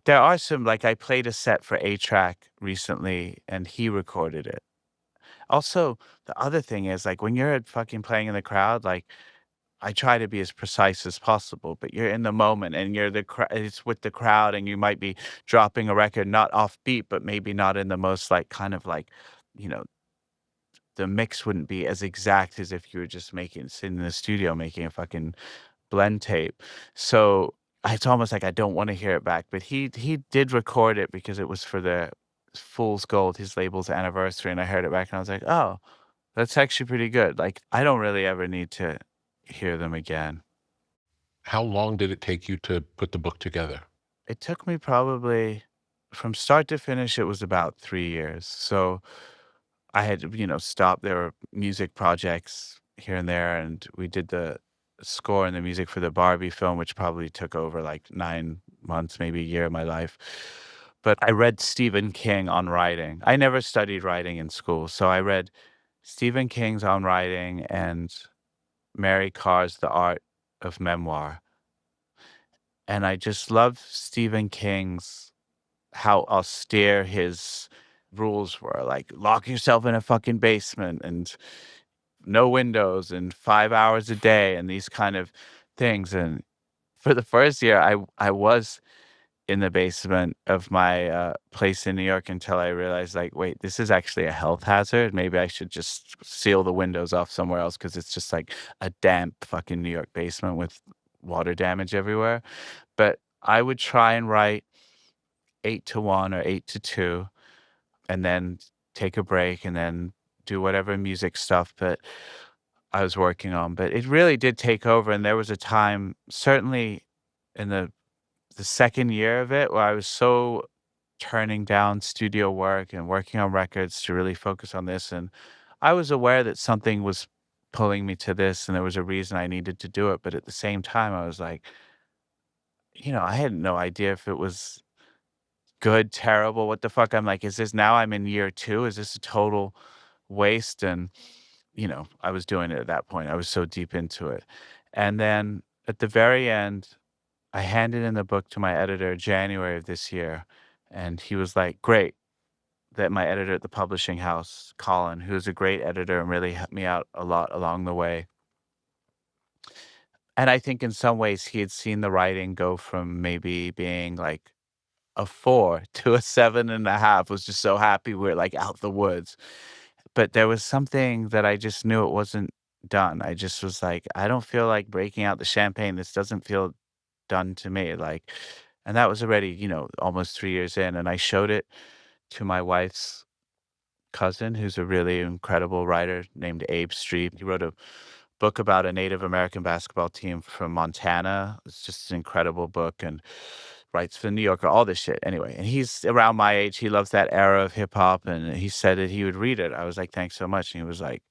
There are some like I played a set for A-Track recently and he recorded it. Also, the other thing is like when you're fucking playing in the crowd, like I try to be as precise as possible, but you're in the moment and it's with the crowd and you might be dropping a record not off beat, but maybe not in the most like kind of like, you know, the mix wouldn't be as exact as if you were just sitting in the studio making a fucking blend tape. So it's almost like I don't want to hear it back. But he did record it because it was for the Fool's Gold, his label's anniversary, and I heard it back and I was like, oh, that's actually pretty good. Like I don't really ever need to hear them again. How long did it take you to put the book together? It took me probably from start to finish, it was about 3 years. So I had, stopped. There were music projects here and there, and we did score and the music for the Barbie film, which probably took over like 9 months, maybe a year of my life. But I read Stephen King on writing. I never studied writing in school, so I read Stephen King's On Writing and Mary Carr's The Art of Memoir. And I just love Stephen King's how austere his rules were, like lock yourself in a fucking basement and no windows and 5 hours a day and these kind of things. And for the first year, I was in the basement of my place in New York until I realized, like, wait, this is actually a health hazard. Maybe I should just seal the windows off somewhere else because it's just like a damp fucking New York basement with water damage everywhere. But I would try and write 8 to 1 or 8 to 2 and then take a break and then do whatever music stuff but I was working on. But it really did take over. And there was a time, certainly in the second year of it, where I was so turning down studio work and working on records to really focus on this. And I was aware that something was pulling me to this and there was a reason I needed to do it. But at the same time, I was like, I had no idea if it was good, terrible, what the fuck. I'm like, is this now I'm in year 2? Is this a total waste? And, I was doing it at that point. I was so deep into it. And then at the very end, I handed in the book to my editor January of this year, and he was like, "Great." That my editor at the publishing house, Colin, who's a great editor and really helped me out a lot along the way. And I think in some ways he had seen the writing go from maybe being like a 4 to a 7.5, was just so happy we're like out the woods. But there was something that I just knew it wasn't done. I just was like, I don't feel like breaking out the champagne. This doesn't feel done to me. Like, and that was already, almost 3 years in. And I showed it to my wife's cousin, who's a really incredible writer named Abe Streep. He wrote a book about a Native American basketball team from Montana. It's just an incredible book and writes for the New Yorker, all this shit. Anyway, and he's around my age. He loves that era of hip hop. And he said that he would read it. I was like, thanks so much. And he was like,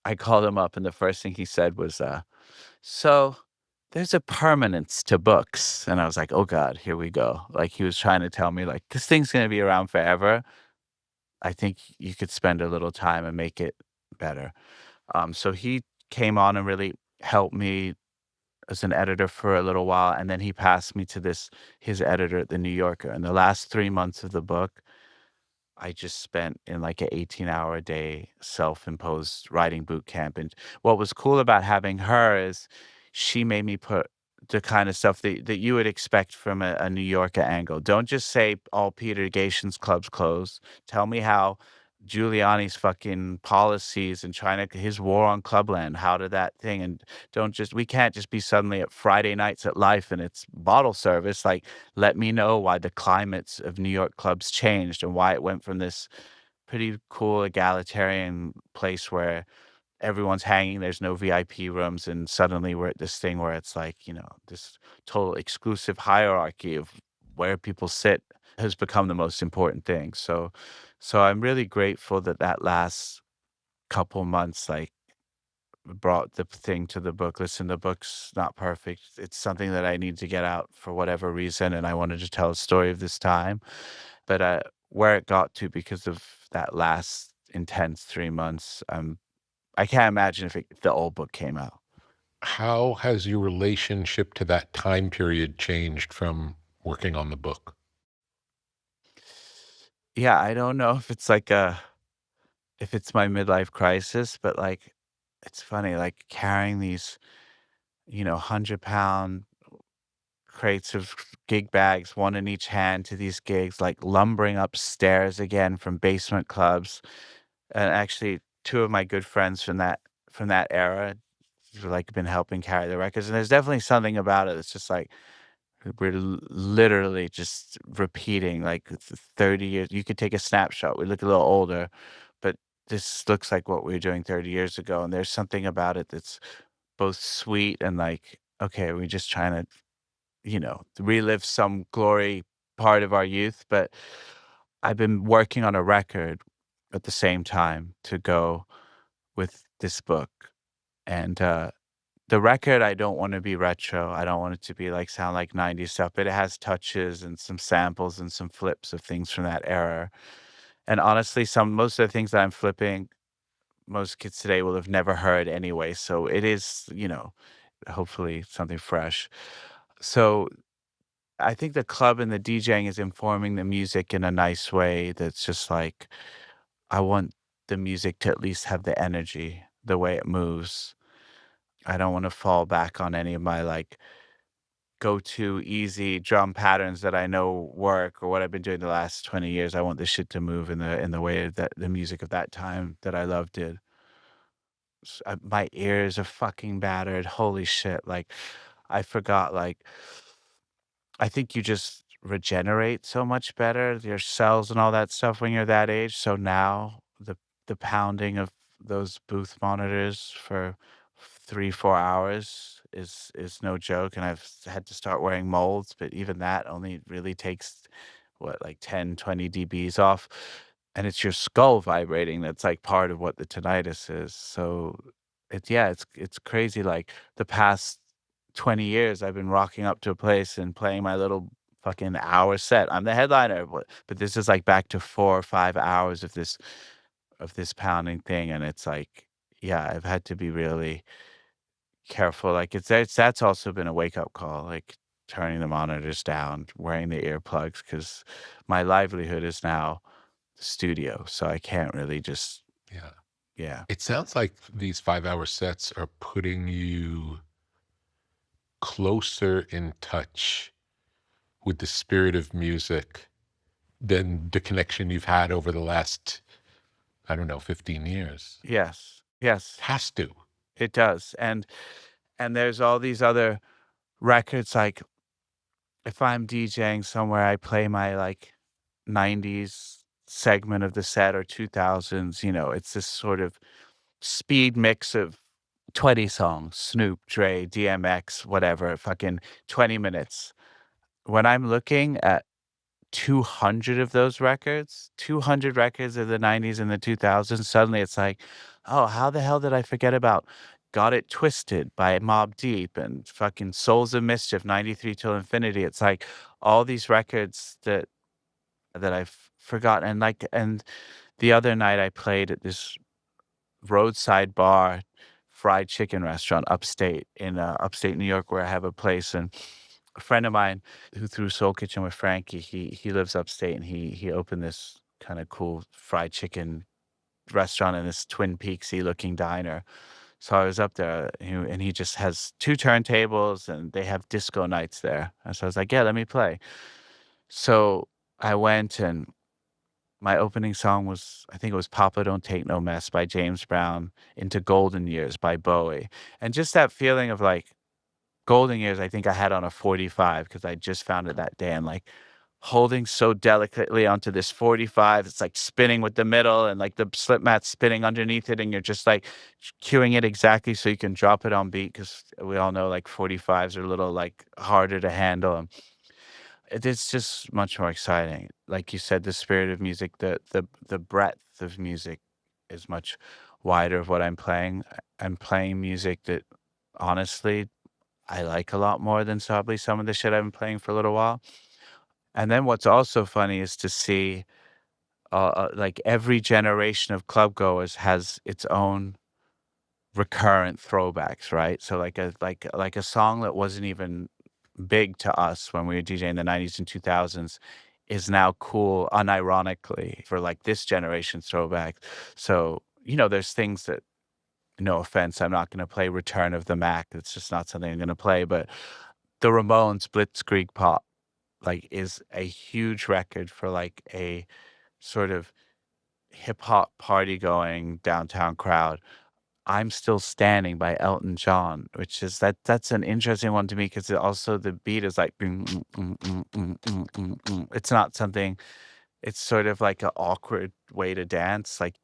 I called him up, and the first thing he said was, so there's a permanence to books. And I was like, oh God, here we go. Like he was trying to tell me, like, this thing's going to be around forever. I think you could spend a little time and make it better. So he came on and really helped me as an editor for a little while. And then he passed me to his editor at the New Yorker. And the last 3 months of the book, I just spent in like an 18-hour a day self-imposed writing boot camp. And what was cool about having her is she made me put the kind of stuff that you would expect from a New Yorker angle. Don't just say all Peter Gation's clubs closed. Tell me how Giuliani's fucking policies and his war on Clubland, how did that thing, and we can't just be suddenly at Friday nights at Life and it's bottle service. Like, let me know why the climates of New York clubs changed and why it went from this pretty cool egalitarian place where everyone's hanging, there's no VIP rooms, and suddenly we're at this thing where it's like, this total exclusive hierarchy of where people sit has become the most important thing. So I'm really grateful that last couple months, like, brought the thing to the book. Listen, the book's not perfect. It's something that I need to get out for whatever reason, and I wanted to tell a story of this time. But where it got to because of that last intense 3 months, I can't imagine if the old book came out. How has your relationship to that time period changed from working on the book? Yeah, I don't know if it's like if it's my midlife crisis, but like, it's funny, like carrying these, 100-pound crates of gig bags, one in each hand to these gigs, like lumbering upstairs again from basement clubs. And actually, two of my good friends from that era, like been helping carry the records. And there's definitely something about it. It's just like we're literally just repeating like 30 years. You could take a snapshot. We look a little older, but this looks like what we were doing 30 years ago. And there's something about it that's both sweet and like, okay, we're just trying to, relive some glory part of our youth. But I've been working on a record at the same time to go with this book. And The record, I don't want to be retro. I don't want it to be like sound like 90s stuff, but it has touches and some samples and some flips of things from that era. And honestly, most of the things that I'm flipping, most kids today will have never heard anyway. So it is, hopefully something fresh. So I think the club and the DJing is informing the music in a nice way that's just like, I want the music to at least have the energy, the way it moves. I don't want to fall back on any of my like go to easy drum patterns that I know work or what I've been doing the last 20 years. I want this shit to move in the way that the music of that time that I love did. My ears are fucking battered. Holy shit. Like I forgot like I think you just regenerate so much better, your cells and all that stuff when you're that age. So now the pounding of those booth monitors for 3, 4 hours is no joke. And I've had to start wearing molds, but even that only really takes what, like 10, 20 dBs off. And it's your skull vibrating that's like part of what the tinnitus is. So it's crazy. Like the past 20 years I've been rocking up to a place and playing my little fucking hour set. I'm the headliner, but this is like back to 4 or 5 hours of this pounding thing, and it's like, yeah, I've had to be really careful. Like that's also been a wake up call, like turning the monitors down, wearing the earplugs, because my livelihood is now the studio, so I can't really just Yeah. yeah. It sounds like these 5-hour sets are putting you closer in touch with the spirit of music than the connection you've had over the last, I don't know, 15 years. Yes. Yes. Has to. It does. And there's all these other records, like if I'm DJing somewhere, I play my like 90s segment of the set or 2000s, it's this sort of speed mix of 20 songs, Snoop, Dre, DMX, whatever, fucking 20 minutes. When I'm looking at 200 of those records, 200 records of the 90s and the 2000s, suddenly it's like, oh, how the hell did I forget about Got It Twisted by Mobb Deep and fucking Souls of Mischief, 93 Till Infinity. It's like all these records that I've forgotten. And the other night I played at this roadside bar fried chicken restaurant upstate in upstate New York, where I have a place. And a friend of mine who threw Soul Kitchen with Frankie, he lives upstate, and he opened this kind of cool fried chicken restaurant in this Twin Peaksy looking diner. So I was up there, and he just has 2 turntables, and they have disco nights there. And so I was like, yeah, let me play. So I went, and my opening song was, I think it was Papa Don't Take No Mess by James Brown, Into Golden Years by Bowie. And just that feeling of like golden years, I think I had on a 45 because I just found it that day, and like holding so delicately onto this 45, it's like spinning with the middle and like the slip mat spinning underneath it. And you're just like cueing it exactly so you can drop it on beat. Cause we all know like 45s are a little like harder to handle. And it's just much more exciting. Like you said, the spirit of music, the breadth of music is much wider of what I'm playing. I'm playing music that honestly I like a lot more than probably some of the shit I've been playing for a little while. And then what's also funny is to see like every generation of club goers has its own recurrent throwbacks, right? So like a song that wasn't even big to us when we were DJing in the 90s and 2000s is now cool unironically for like this generation's throwback. So, there's things that, no offense, I'm not going to play Return of the Mac. It's just not something I'm going to play. But the Ramones Blitzkrieg Pop like is a huge record for like a sort of hip hop party going downtown crowd. I'm Still Standing by Elton John, which is that's an interesting one to me because also the beat is like it's not something, it's sort of like an awkward way to dance. Like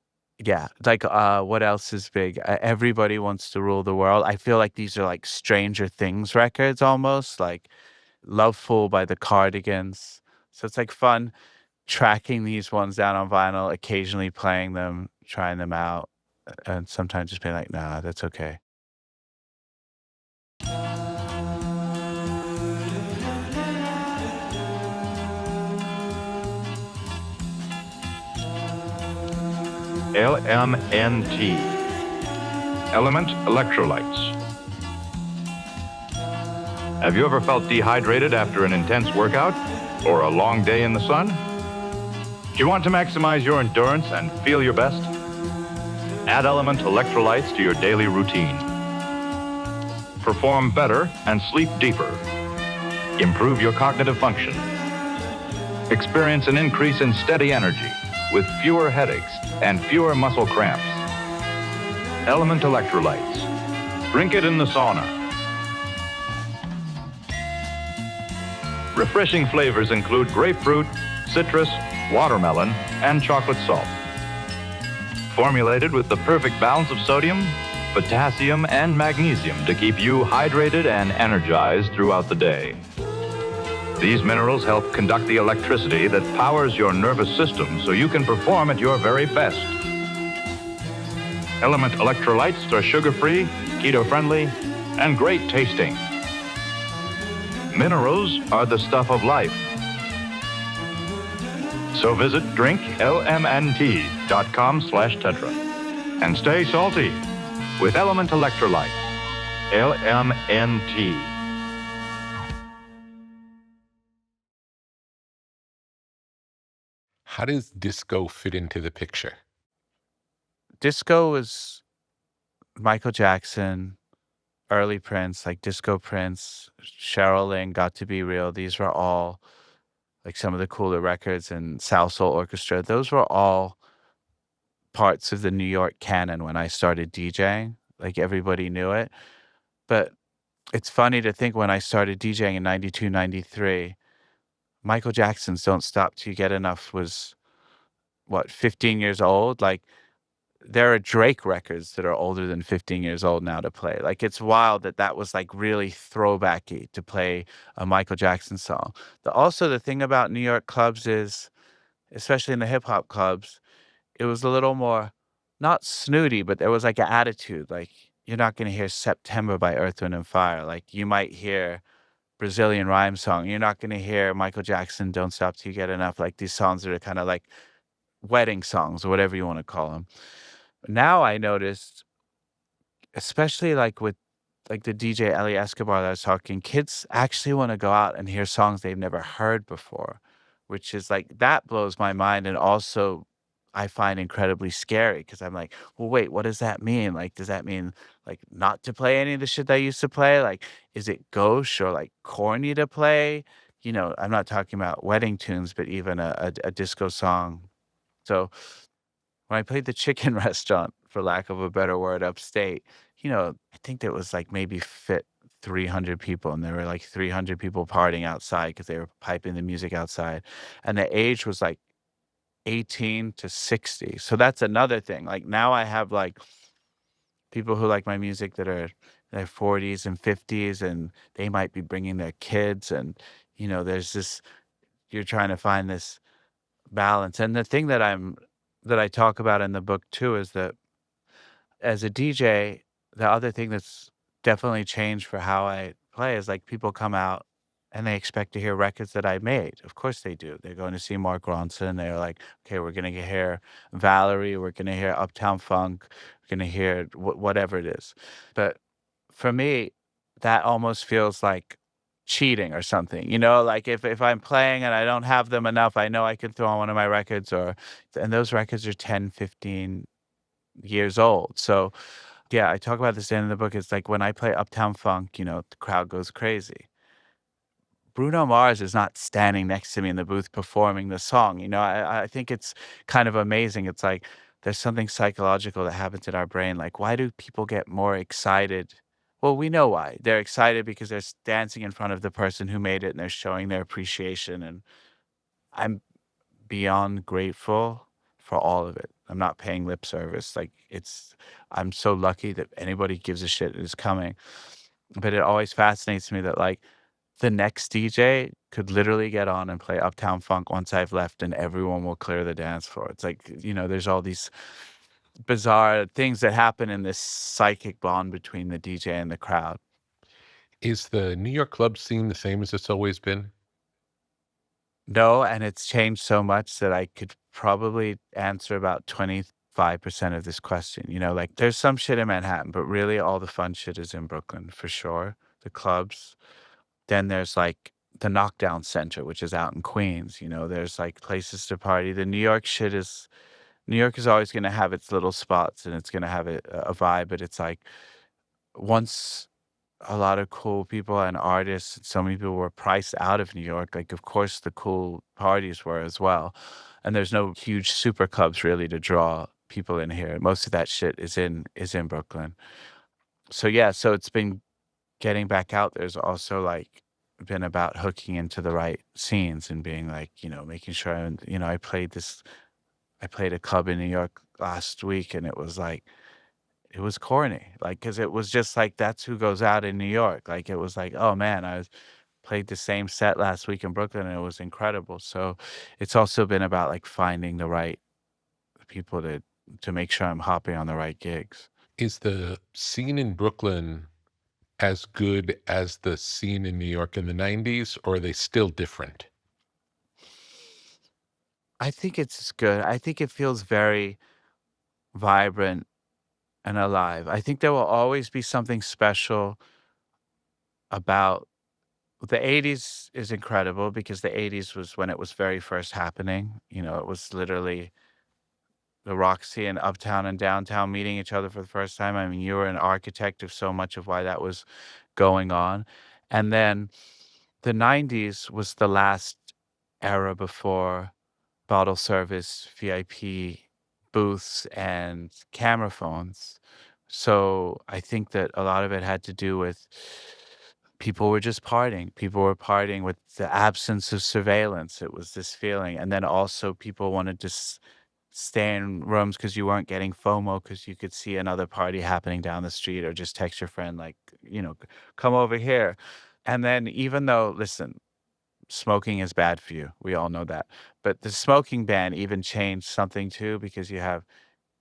yeah, like what else is big? Everybody Wants to Rule the World. I feel like these are like Stranger Things records almost, like Loveful by the Cardigans. So it's like fun tracking these ones down on vinyl, occasionally playing them, trying them out, and sometimes just being like, nah, that's okay. LMNT. Element Electrolytes. Have you ever felt dehydrated after an intense workout or a long day in the sun? Do you want to maximize your endurance and feel your best? Add Element Electrolytes to your daily routine. Perform better and sleep deeper. Improve your cognitive function. Experience an increase in steady energy with fewer headaches and fewer muscle cramps. Element Electrolytes. Drink it in the sauna. Refreshing flavors include grapefruit, citrus, watermelon, and chocolate salt. Formulated with the perfect balance of sodium, potassium, and magnesium to keep you hydrated and energized throughout the day. These minerals help conduct the electricity that powers your nervous system so you can perform at your very best. Element Electrolytes are sugar-free, keto-friendly, and great tasting. Minerals are the stuff of life. So visit drinklmnt.com/tetra and stay salty with Element Electrolytes. LMNT. How does disco fit into the picture? Disco was Michael Jackson, early Prince, like Disco Prince, Cheryl Lynn, Got to Be Real. These were all like some of the cooler records, and South Soul Orchestra. Those were all parts of the New York canon when I started DJing. Like everybody knew it. But it's funny to think when I started DJing in 92, 93, Michael Jackson's Don't Stop Till You Get Enough was, what, 15 years old? Like, there are Drake records that are older than 15 years old now to play. Like, it's wild that that was like really throwbacky to play a Michael Jackson song. Also, the thing about New York clubs is, especially in the hip hop clubs, it was a little more, not snooty, but there was like an attitude. Like, you're not going to hear September by Earth, Wind and Fire. Like, you might hear Brazilian Rhyme Song. You're not going to hear Michael Jackson, Don't Stop Till You Get Enough. Like, these songs that are kind of like wedding songs or whatever you want to call them. Now I noticed, especially like with like the DJ Ellie Escobar that I was talking, kids actually want to go out and hear songs they've never heard before, which is like, that blows my mind. And also I find incredibly scary because I'm like, well, wait, what does that mean? Like, does that mean like not to play any of the shit that I used to play? Like, is it gauche or like corny to play? You know, I'm not talking about wedding tunes, but even a disco song. So when I played the chicken restaurant, for lack of a better word, upstate, you know, I think that was like maybe fit 300 people, and there were like 300 people partying outside because they were piping the music outside. And the age was like 18 to 60. So that's another thing. Like, now I have like people who like my music that are in their 40s and 50s, and they might be bringing their kids. And, you know, there's this, you're trying to find this balance. And the thing that I talk about in the book too is that as a DJ, the other thing that's definitely changed for how I play is like people come out and they expect to hear records that I made. Of course they do. They're going to see Mark Ronson. They're like, okay, we're going to hear Valerie. We're going to hear Uptown Funk. We're going to hear whatever it is. But for me, that almost feels like cheating or something, you know, like if I'm playing and I don't have them enough, I know I could throw on one of my records, and those records are 10, 15 years old. So yeah, I talk about this in the book. It's like when I play Uptown Funk, you know, the crowd goes crazy. Bruno Mars is not standing next to me in the booth performing the song. You know, I think it's kind of amazing. It's like there's something psychological that happens in our brain. Like, why do people get more excited? Well, we know why. They're excited because they're dancing in front of the person who made it and they're showing their appreciation. And I'm beyond grateful for all of it. I'm not paying lip service. Like, I'm so lucky that anybody gives a shit is coming. But it always fascinates me that like the next DJ could literally get on and play Uptown Funk once I've left and everyone will clear the dance floor. It's like, you know, there's all these bizarre things that happen in this psychic bond between the DJ and the crowd. Is the New York club scene the same as it's always been? No, and it's changed so much that I could probably answer about 20 5% of this question. You know, like there's some shit in Manhattan, but really all the fun shit is in Brooklyn for sure. The clubs. Then there's like the Knockdown Center, which is out in Queens. You know, there's like places to party. The New York shit is New York is always going to have its little spots and it's going to have a vibe, but it's like once a lot of cool people and artists, so many people were priced out of New York, like of course the cool parties were as well. And there's no huge super clubs really to draw people in here. Most of that shit is in Brooklyn. So yeah, so it's been getting back out there's also like been about hooking into the right scenes and being like, you know, making sure I played a club in New York last week and it was like it was corny, like, cause it was just like, that's who goes out in New York. Like, it was like, oh man, played the same set last week in Brooklyn and it was incredible. So it's also been about like finding the right people to make sure I'm hopping on the right gigs. Is the scene in Brooklyn as good as the scene in New York in the 90s, or are they still different? I think it's good. I think it feels very vibrant and alive. I think there will always be something special about the 80s is incredible because the 80s was when it was very first happening. You know, it was literally the Roxy and Uptown and Downtown meeting each other for the first time. I mean, you were an architect of so much of why that was going on. And then the 90s was the last era before bottle service, VIP booths, and camera phones. So I think that a lot of it had to do with people were just partying. People were partying with the absence of surveillance. It was this feeling. And then also people wanted to stay in rooms because you weren't getting FOMO because you could see another party happening down the street or just text your friend like, you know, come over here. And then even though, listen, smoking is bad for you. We all know that. But the smoking ban even changed something too because you have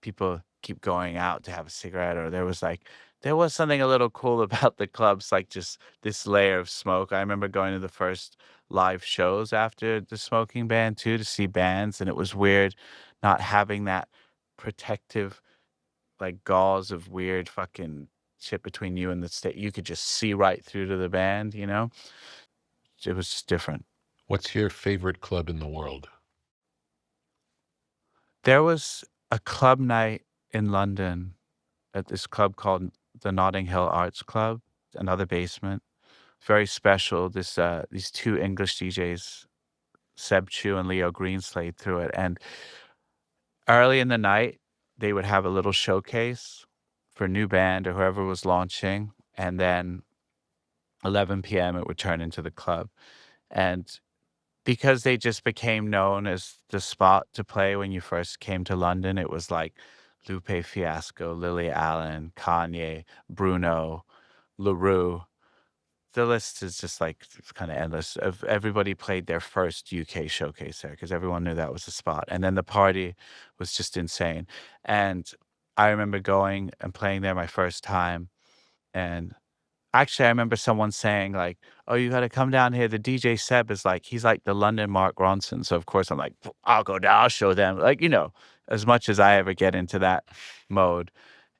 people keep going out to have a cigarette or there was something a little cool about the clubs, like just this layer of smoke. I remember going to the first live shows after the smoking ban too to see bands, and it was weird not having that protective like gauze of weird fucking shit between you and the stage. You could just see right through to the band, you know? It was just different. What's your favorite club in the world? There was a club night in London at this club called the Notting Hill Arts Club, another basement. Very special. These two English DJs, Seb Chu and Leo Greenslade, threw it. And early in the night, they would have a little showcase for new band or whoever was launching. And then 11 p.m. it would turn into the club. And because they just became known as the spot to play when you first came to London, it was like Lupe Fiasco, Lily Allen, Kanye, Bruno, LaRue. The list is just like kind of endless. Of everybody played their first UK showcase there because everyone knew that was the spot. And then the party was just insane. And I remember going and playing there my first time. And actually, I remember someone saying like, "Oh, you got to come down here. The DJ Seb is like, he's like the London Mark Ronson." So of course I'm like, "I'll go down. I'll show them." Like, you know, as much as I ever get into that mode.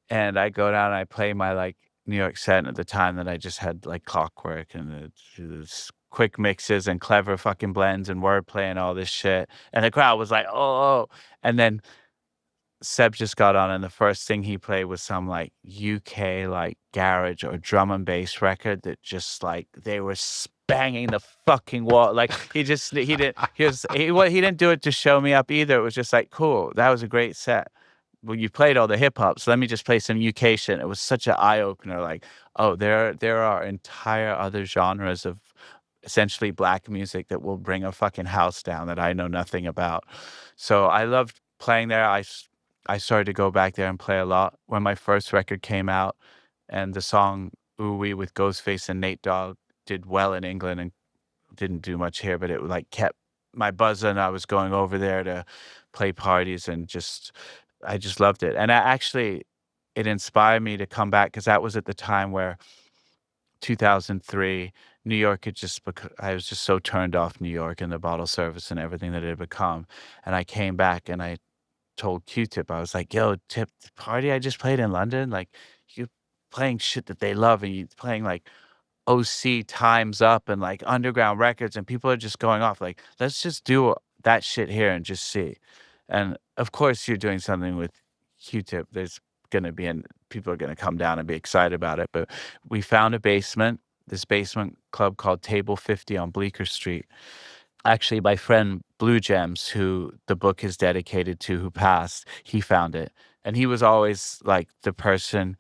And I go down and I play my like New York set. And at the time that I just had like Clockwork and the quick mixes and clever fucking blends and wordplay and all this shit. And the crowd was like, "Oh." And then Seb just got on, and the first thing he played was some like UK like garage or drum and bass record that just like they were banging the fucking wall. Like he didn't do it to show me up either. It was just like, cool, that was a great set. Well, you played all the hip hop, so let me just play some UK shit. It was such an eye opener. Like, oh, there are entire other genres of essentially black music that will bring a fucking house down that I know nothing about. So I loved playing there. I started to go back there and play a lot when my first record came out, and the song "Ooh Wee" with Ghostface and Nate Dogg did well in England and didn't do much here, but it like kept my buzz, and I was going over there to play parties and I just loved it. And it inspired me to come back because that was at the time where 2003 New York had I was just so turned off New York and the bottle service and everything that it had become. And I came back and I told Q-Tip, I was like, "Yo, Tip, the party I just played in London, like, you playing shit that they love, and you playing, like, OC Time's Up and, like, underground records, and people are just going off. Like, let's just do that shit here and just see." And, of course, you're doing something with Q-Tip. There's gonna be people are gonna come down and be excited about it, but we found a basement, this basement club called Table 50 on Bleecker Street. Actually, my friend Blue Gems, who the book is dedicated to, who passed, he found it. And he was always, like, the person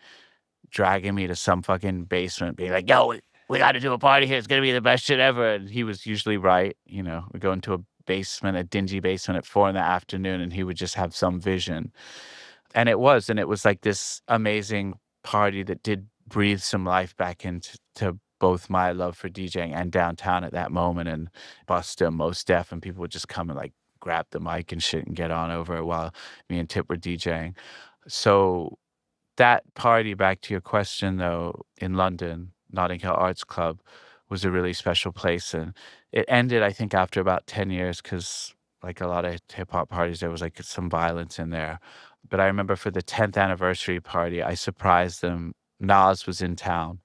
dragging me to some fucking basement, being like, "Yo, we got to do a party here. It's gonna be the best shit ever." And he was usually right. You know, we go into a basement, a dingy basement at 4 in the afternoon, and he would just have some vision. And it was like this amazing party that did breathe some life back into both my love for DJing and downtown at that moment, and Busta, Mos Def, and people would just come and like grab the mic and shit and get on over it while me and Tip were DJing. So that party, back to your question though, in London, Notting Hill Arts Club, was a really special place. And it ended, I think, after about 10 years because, like a lot of hip hop parties, there was like some violence in there. But I remember for the 10th anniversary party, I surprised them. Nas was in town.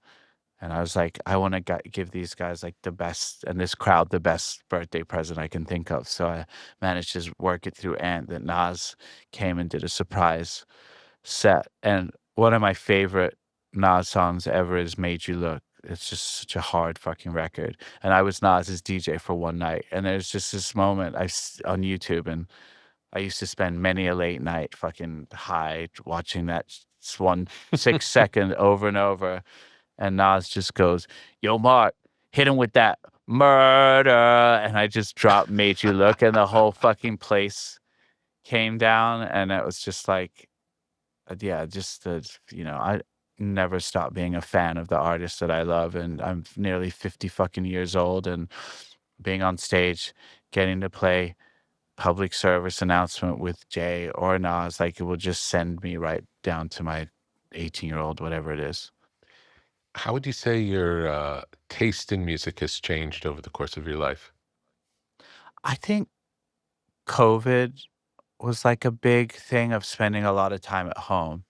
And I was like, I want to give these guys like the best, and this crowd the best birthday present I can think of. So I managed to work it through Ant that Nas came and did a surprise set. And one of my favorite Nas songs ever is Made You Look. It's just such a hard fucking record. And I was Nas's DJ for one night. And there's just this moment on YouTube, and I used to spend many a late night fucking high watching that 6 second over and over. And Nas just goes, "Yo, Mark, hit him with that murder." And I just dropped Made You Look, and the whole fucking place came down. And it was just like, yeah, just, I never stopped being a fan of the artist that I love. And I'm nearly 50 fucking years old, and being on stage, getting to play public service announcement with Jay or Nas, like it will just send me right down to my 18-year-old, whatever it is. How would you say your taste in music has changed over the course of your life? I think COVID was like a big thing of spending a lot of time at home.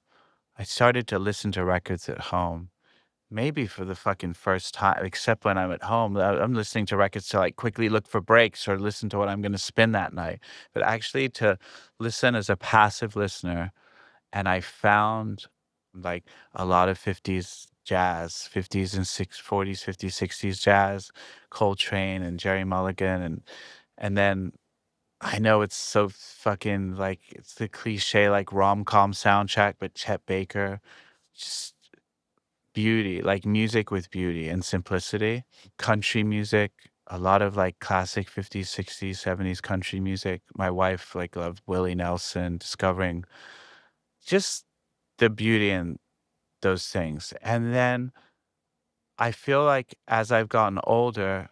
I started to listen to records at home, maybe for the fucking first time, except when I'm at home. I'm listening to records to like quickly look for breaks or listen to what I'm going to spin that night. But actually to listen as a passive listener, and I found like a lot of 50s jazz, 50s and 40s, 50s, 60s jazz, Coltrane and Jerry Mulligan, and then I know it's so fucking like it's the cliche like rom-com soundtrack, but Chet Baker, just beauty, like music with beauty and simplicity. Country music, a lot of like classic 50s, 60s, 70s country music. My wife like loved Willie Nelson, discovering just the beauty in those things. And then I feel like as I've gotten older,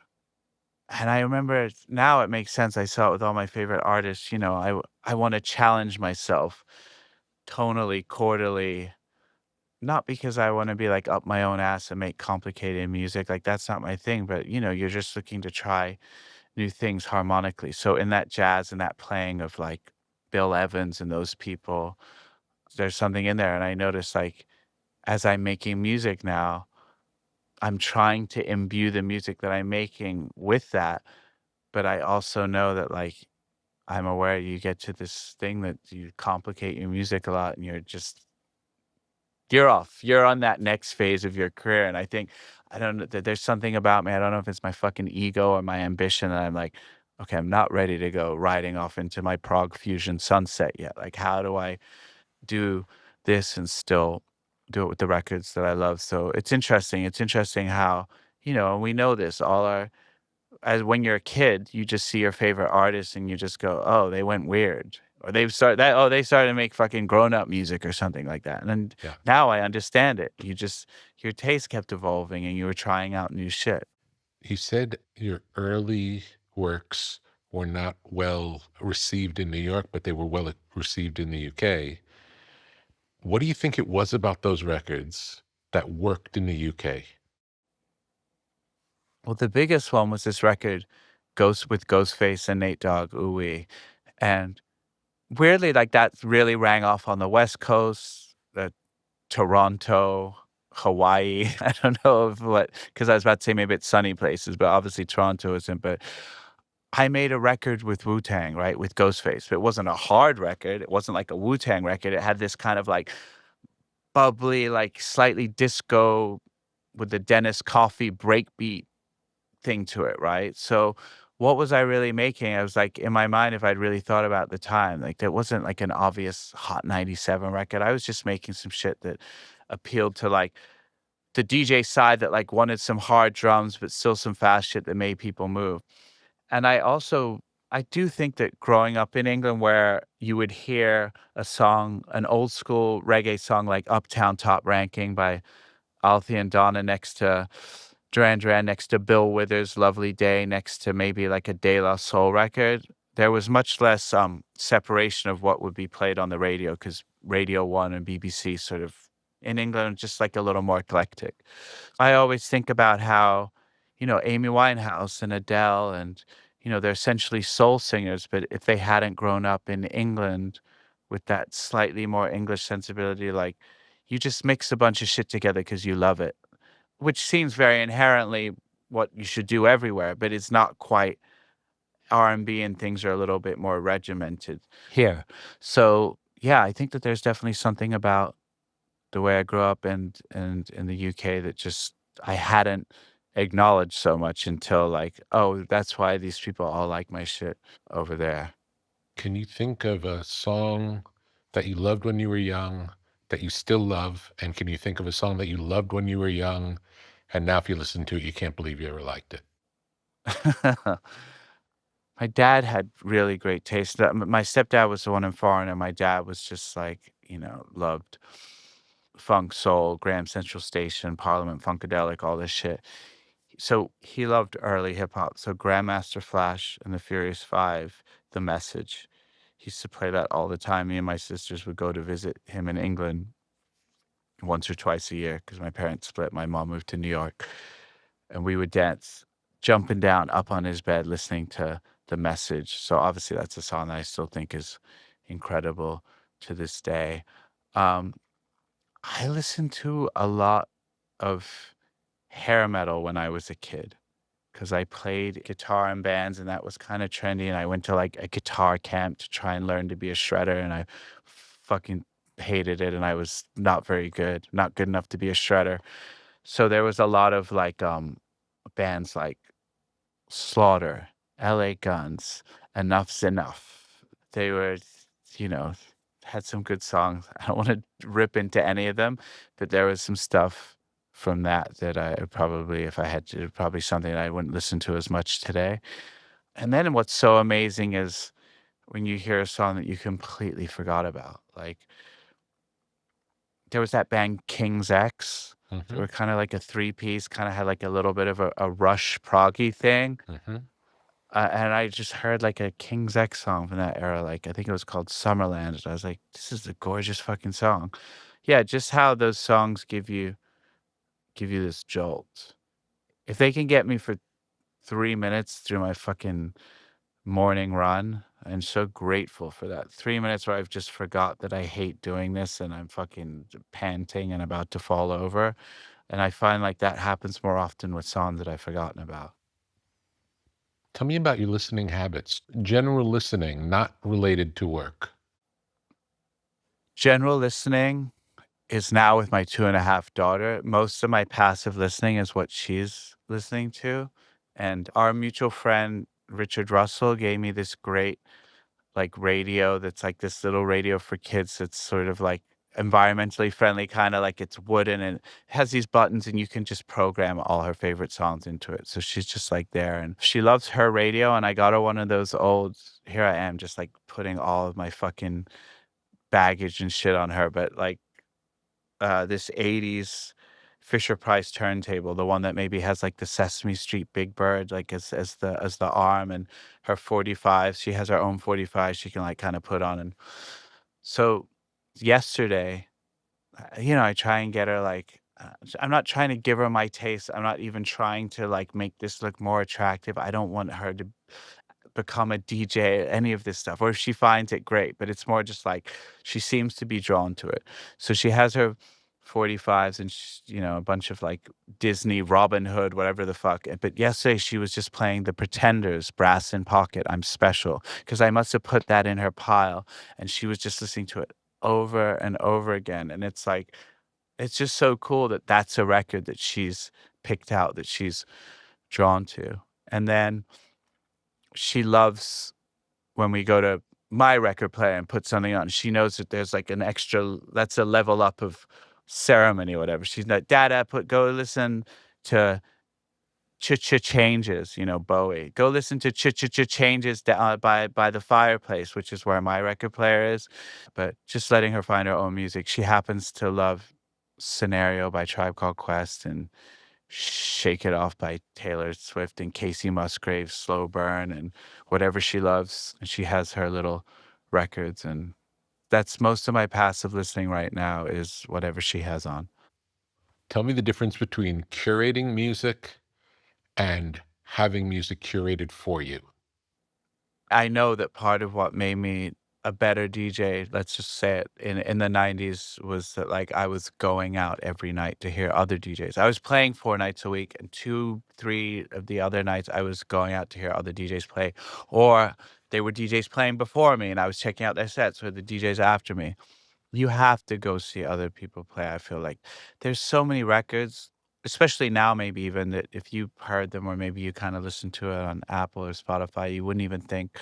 and I remember now it makes sense. I saw it with all my favorite artists. I want to challenge myself tonally, chordally, not because I want to be like up my own ass and make complicated music. Like that's not my thing. But you're just looking to try new things harmonically. So in that jazz and that playing of like Bill Evans and those people, there's something in there. And I noticed like as I'm making music now, I'm trying to imbue the music that I'm making with that. But I also know that like I'm aware you get to this thing that you complicate your music a lot, and you're off. You're on that next phase of your career. And I think, I don't know, there's something about me. I don't know if it's my fucking ego or my ambition that I'm like, okay, I'm not ready to go riding off into my prog fusion sunset yet. Like, how do I do this and still do it with the records that I love? So it's interesting. It's interesting how, and we know this, as when you're a kid, you just see your favorite artist and you just go, oh, they went weird. Or they started to make fucking grown-up music or something like that. And then Yeah. now I understand it. Your taste kept evolving and you were trying out new shit. You said your early works were not well received in New York, but they were well received in the UK. What do you think it was about those records that worked in the UK? Well, the biggest one was this record, Ghost with Ghostface and Nate Dogg, Ooh Wee. And weirdly, like, that really rang off on the West Coast, Toronto, Hawaii. I don't know if what because I was about to say maybe it's sunny places, but obviously Toronto isn't. But I made a record with Wu-Tang, right, with Ghostface. It wasn't a hard record. It wasn't like a Wu-Tang record. It had this kind of like bubbly, like slightly disco with the Dennis Coffey breakbeat thing to it, right? So what was I really making? I was like, in my mind, if I'd really thought about the time, like that wasn't like an obvious Hot 97 record. I was just making some shit that appealed to like the DJ side that like wanted some hard drums, but still some fast shit that made people move. And I do think that growing up in England where you would hear a song, an old school reggae song like Uptown Top Ranking by Althea and Donna next to Duran Duran, next to Bill Withers' Lovely Day, next to maybe like a De La Soul record, there was much less separation of what would be played on the radio because Radio 1 and BBC sort of in England just like a little more eclectic. I always think about how, Amy Winehouse and Adele and, they're essentially soul singers, but if they hadn't grown up in England with that slightly more English sensibility, like you just mix a bunch of shit together because you love it, which seems very inherently what you should do everywhere, but it's not quite R&B and things are a little bit more regimented here. So, yeah, I think that there's definitely something about the way I grew up and in the UK that just I hadn't acknowledged so much until like, oh, that's why these people all like my shit over there. Can you think of a song that you loved when you were young that you still love? And can you think of a song that you loved when you were young and now if you listen to it, you can't believe you ever liked it? My dad had really great taste. My stepdad was the one in foreign, and my dad was just like, loved funk, soul, Graham Central Station, Parliament Funkadelic, all this shit. So he loved early hip hop. So Grandmaster Flash and the Furious Five, The Message. He used to play that all the time. Me and my sisters would go to visit him in England once or twice a year because my parents split. My mom moved to New York. And we would dance, jumping down up on his bed, listening to The Message. So obviously that's a song that I still think is incredible to this day. I listened to a lot of hair metal when I was a kid because I played guitar in bands and that was kind of trendy. And I went to like a guitar camp to try and learn to be a shredder, and I fucking hated it. And I was not very good, not good enough to be a shredder. So there was a lot of like bands like Slaughter, LA Guns, Enough's Enough. They were, you know, had some good songs. I don't want to rip into any of them, but there was some stuff from that I probably, if I had to, probably something I wouldn't listen to as much today. And then what's so amazing is when you hear a song that you completely forgot about. Like there was that band King's X. They were kind of like a three-piece, kind of had like a little bit of a Rush proggy thing. And I just heard like a King's X song from that era. Like I think it was called Summerland. And I was like, this is a gorgeous fucking song. Yeah, just how those songs give you this jolt. If they can get me for 3 minutes through my fucking morning run, I'm so grateful for that. 3 minutes where I've just forgot that I hate doing this and I'm fucking panting and about to fall over. And I find like that happens more often with songs that I've forgotten about. Tell me about your listening habits. General listening, not related to work. General listening is now with my 2.5 daughter. Most of my passive listening is what she's listening to. And our mutual friend, Richard Russell, gave me this great like radio that's like this little radio for kids that's sort of like environmentally friendly, kind of like it's wooden and it has these buttons and you can just program all her favorite songs into it. So she's just like there and she loves her radio. And I got her one of those old, here I am just like putting all of my fucking baggage and shit on her. But like this 80s Fisher Price turntable, the one that maybe has like the Sesame Street Big Bird, like as the arm, and her 45. She has her own 45 she can like kind of put on. And so yesterday, I try and get her like, I'm not trying to give her my taste. I'm not even trying to like make this look more attractive. I don't want her to become a DJ, any of this stuff, or if she finds it great, but it's more just like she seems to be drawn to it. So she has her 45s and a bunch of like Disney, Robin Hood, whatever the fuck. But yesterday she was just playing the Pretenders, Brass in Pocket, I'm Special, because I must have put that in her pile, and she was just listening to it over and over again. And it's like, it's just so cool that that's a record that she's picked out, that she's drawn to. And then she loves when we go to my record player and put something on. She knows that there's like an extra, that's a level up of ceremony or whatever. She's like, Dada, go listen to Changes, Bowie. Go listen to Changes by the fireplace, which is where my record player is. But just letting her find her own music. She happens to love Scenario by Tribe Called Quest and Shake It Off by Taylor Swift and Casey Musgrave's Slow Burn and whatever she loves. And she has her little records, and that's most of my passive listening right now is whatever she has on. Tell me the difference between curating music and having music curated for you. I know that part of what made me a better DJ, let's just say it, in the 90s was that like I was going out every night to hear other DJs. I was playing 4 nights a week, and 2, 3 of the other nights I was going out to hear other DJs play, or they were DJs playing before me and I was checking out their sets, or the DJs after me. You have to go see other people play. I feel like there's so many records, especially now, maybe even that if you heard them or maybe you kind of listened to it on Apple or Spotify, you wouldn't even think,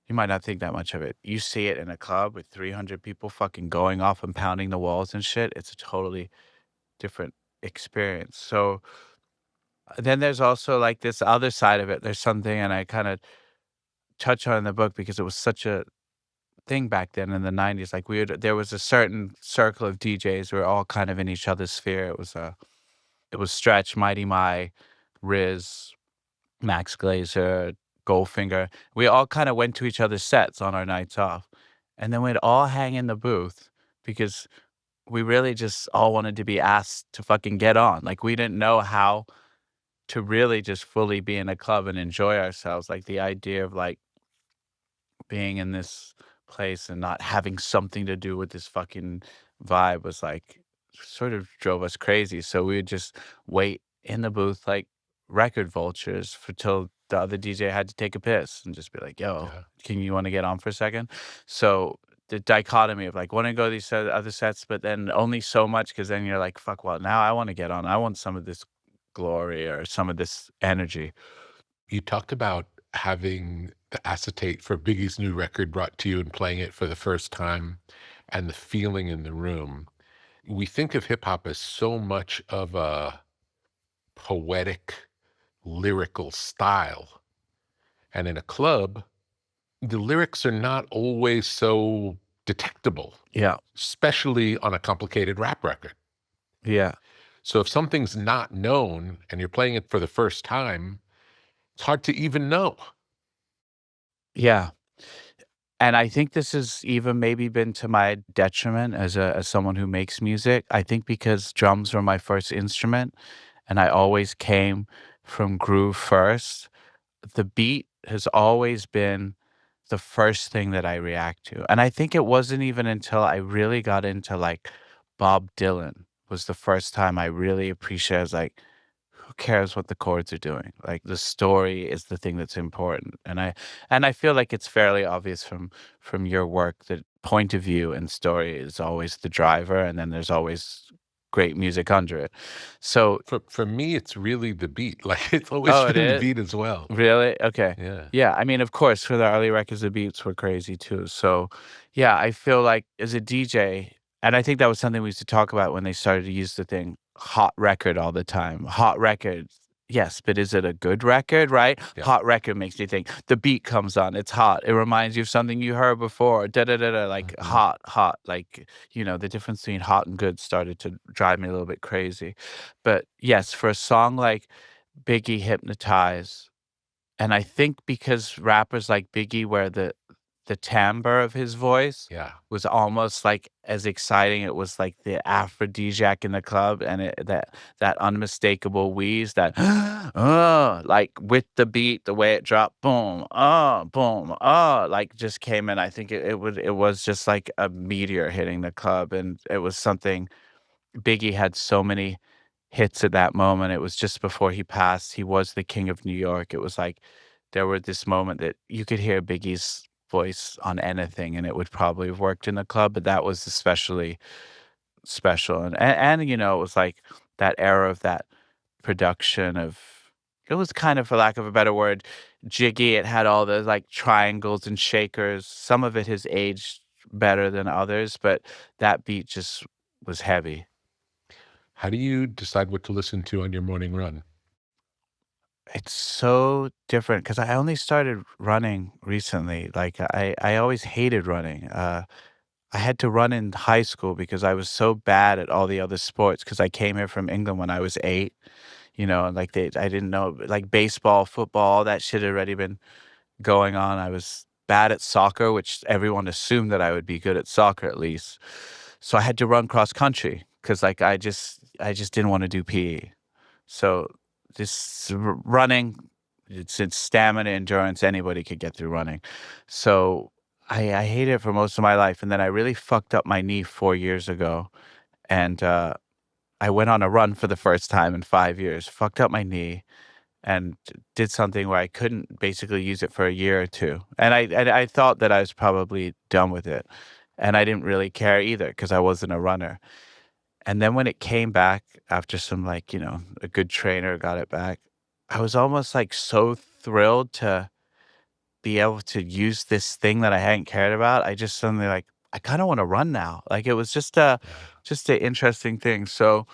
you might not think that much of it. You see it in a club with 300 people fucking going off and pounding the walls and shit. It's a totally different experience. So then there's also like this other side of it. There's something, and I kind of touch on in the book because it was such a thing back then in the 90s. Like there was a certain circle of DJs. We were all kind of in each other's sphere. It was Stretch, Mighty My, Riz, Max Glazer, Goldfinger. We all kind of went to each other's sets on our nights off. And then we'd all hang in the booth because we really just all wanted to be asked to fucking get on. Like we didn't know how to really just fully be in a club and enjoy ourselves. Like the idea of like being in this place and not having something to do with this fucking vibe was like sort of drove us crazy. So we would just wait in the booth like record vultures for till the other DJ had to take a piss and just be like, yo, can you want to get on for a second? So the dichotomy of like want to go to these other sets, but then only so much, because then you're like, fuck, well, now I want to get on. I want some of this glory or some of this energy. You talked about having the acetate for Biggie's new record brought to you and playing it for the first time and the feeling in the room. We think of hip hop as so much of a poetic, lyrical style. And in a club, the lyrics are not always so detectable. Yeah. Especially on a complicated rap record. Yeah. So if something's not known and you're playing it for the first time, it's hard to even know. Yeah. And I think this has even maybe been to my detriment as someone who makes music. I think because drums were my first instrument and I always came from groove first, the beat has always been the first thing that I react to. And I think it wasn't even until I really got into like Bob Dylan was the first time I really appreciated, I was like, who cares what the chords are doing? Like the story is the thing that's important. And I feel like it's fairly obvious from your work that point of view and story is always the driver, and then there's always great music under it. So for me, it's really the beat. Like it's always been the beat as well. Really? Okay. Yeah. Yeah. I mean, of course, for the early records, the beats were crazy too. So yeah, I feel like as a DJ, and I think that was something we used to talk about when they started to use the thing hot record all the time. Hot record. Yes, but is it a good record, right? Yeah. Hot record makes you think. The beat comes on, it's hot. It reminds you of something you heard before. Like hot. Like, the difference between hot and good started to drive me a little bit crazy. But yes, for a song like Biggie, Hypnotize, and I think because rappers like Biggie, where the the timbre of his voice Yeah. was almost like as exciting. It was like the aphrodisiac in the club, and that unmistakable wheeze, that like with the beat, the way it dropped, boom, like just came in. I think it was just like a meteor hitting the club, and it was something. Biggie had so many hits at that moment. It was just before he passed. He was the king of New York. It was like there were this moment that you could hear Biggie's voice on anything, and it would probably have worked in the club, but that was especially special. And you know, it was like that era of that production of it was kind of, for lack of a better word, jiggy. It had all the like triangles and shakers. Some of it has aged better than others, but that beat just was heavy. How do you decide what to listen to on your morning run? It's so different because I only started running recently. Like I always hated running. I had to run in high school because I was so bad at all the other sports because I came here from England when I was 8, you know, and like I didn't know like baseball, football, all that shit had already been going on. I was bad at soccer, which everyone assumed that I would be good at soccer at least. So I had to run cross country because like I just didn't want to do PE. So this running, it's stamina, endurance. Anybody could get through running. So I hated it for most of my life, and then I really fucked up my knee 4 years ago, and I went on a run for the first time in 5 years. Fucked up my knee, and did something where I couldn't basically use it for a year or two, and I thought that I was probably done with it, and I didn't really care either because I wasn't a runner. And then when it came back after some, like, you know, a good trainer got it back, I was almost like so thrilled to be able to use this thing that I hadn't cared about. I just suddenly like, I kind of want to run now. Like it was just an interesting thing. So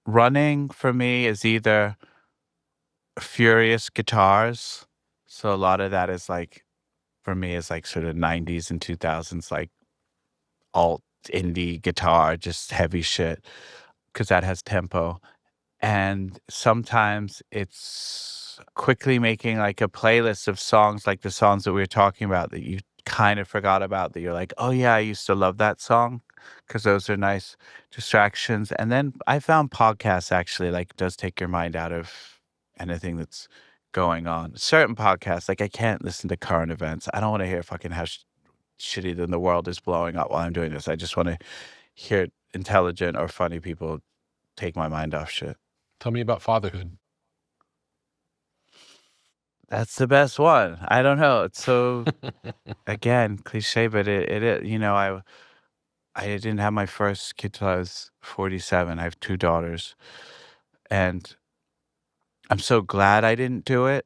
running for me is either furious guitars. So a lot of that is like, for me, is like sort of 90s and 2000s, like alt indie guitar, just heavy shit, because that has tempo. And sometimes it's quickly making like a playlist of songs, like the songs that we were talking about that you kind of forgot about, that you're like, oh yeah, I used to love that song, because those are nice distractions. And then I found podcasts actually like does take your mind out of anything that's going on. Certain podcasts, like I can't listen to current events. I don't want to hear fucking how shitty than the world is blowing up while I'm doing this. I just want to hear intelligent or funny people take my mind off shit. Tell me about fatherhood. That's the best one. I don't know. It's so, again, cliche, but you know, I didn't have my first kid till I was 47. I have 2 daughters, and I'm so glad I didn't do it,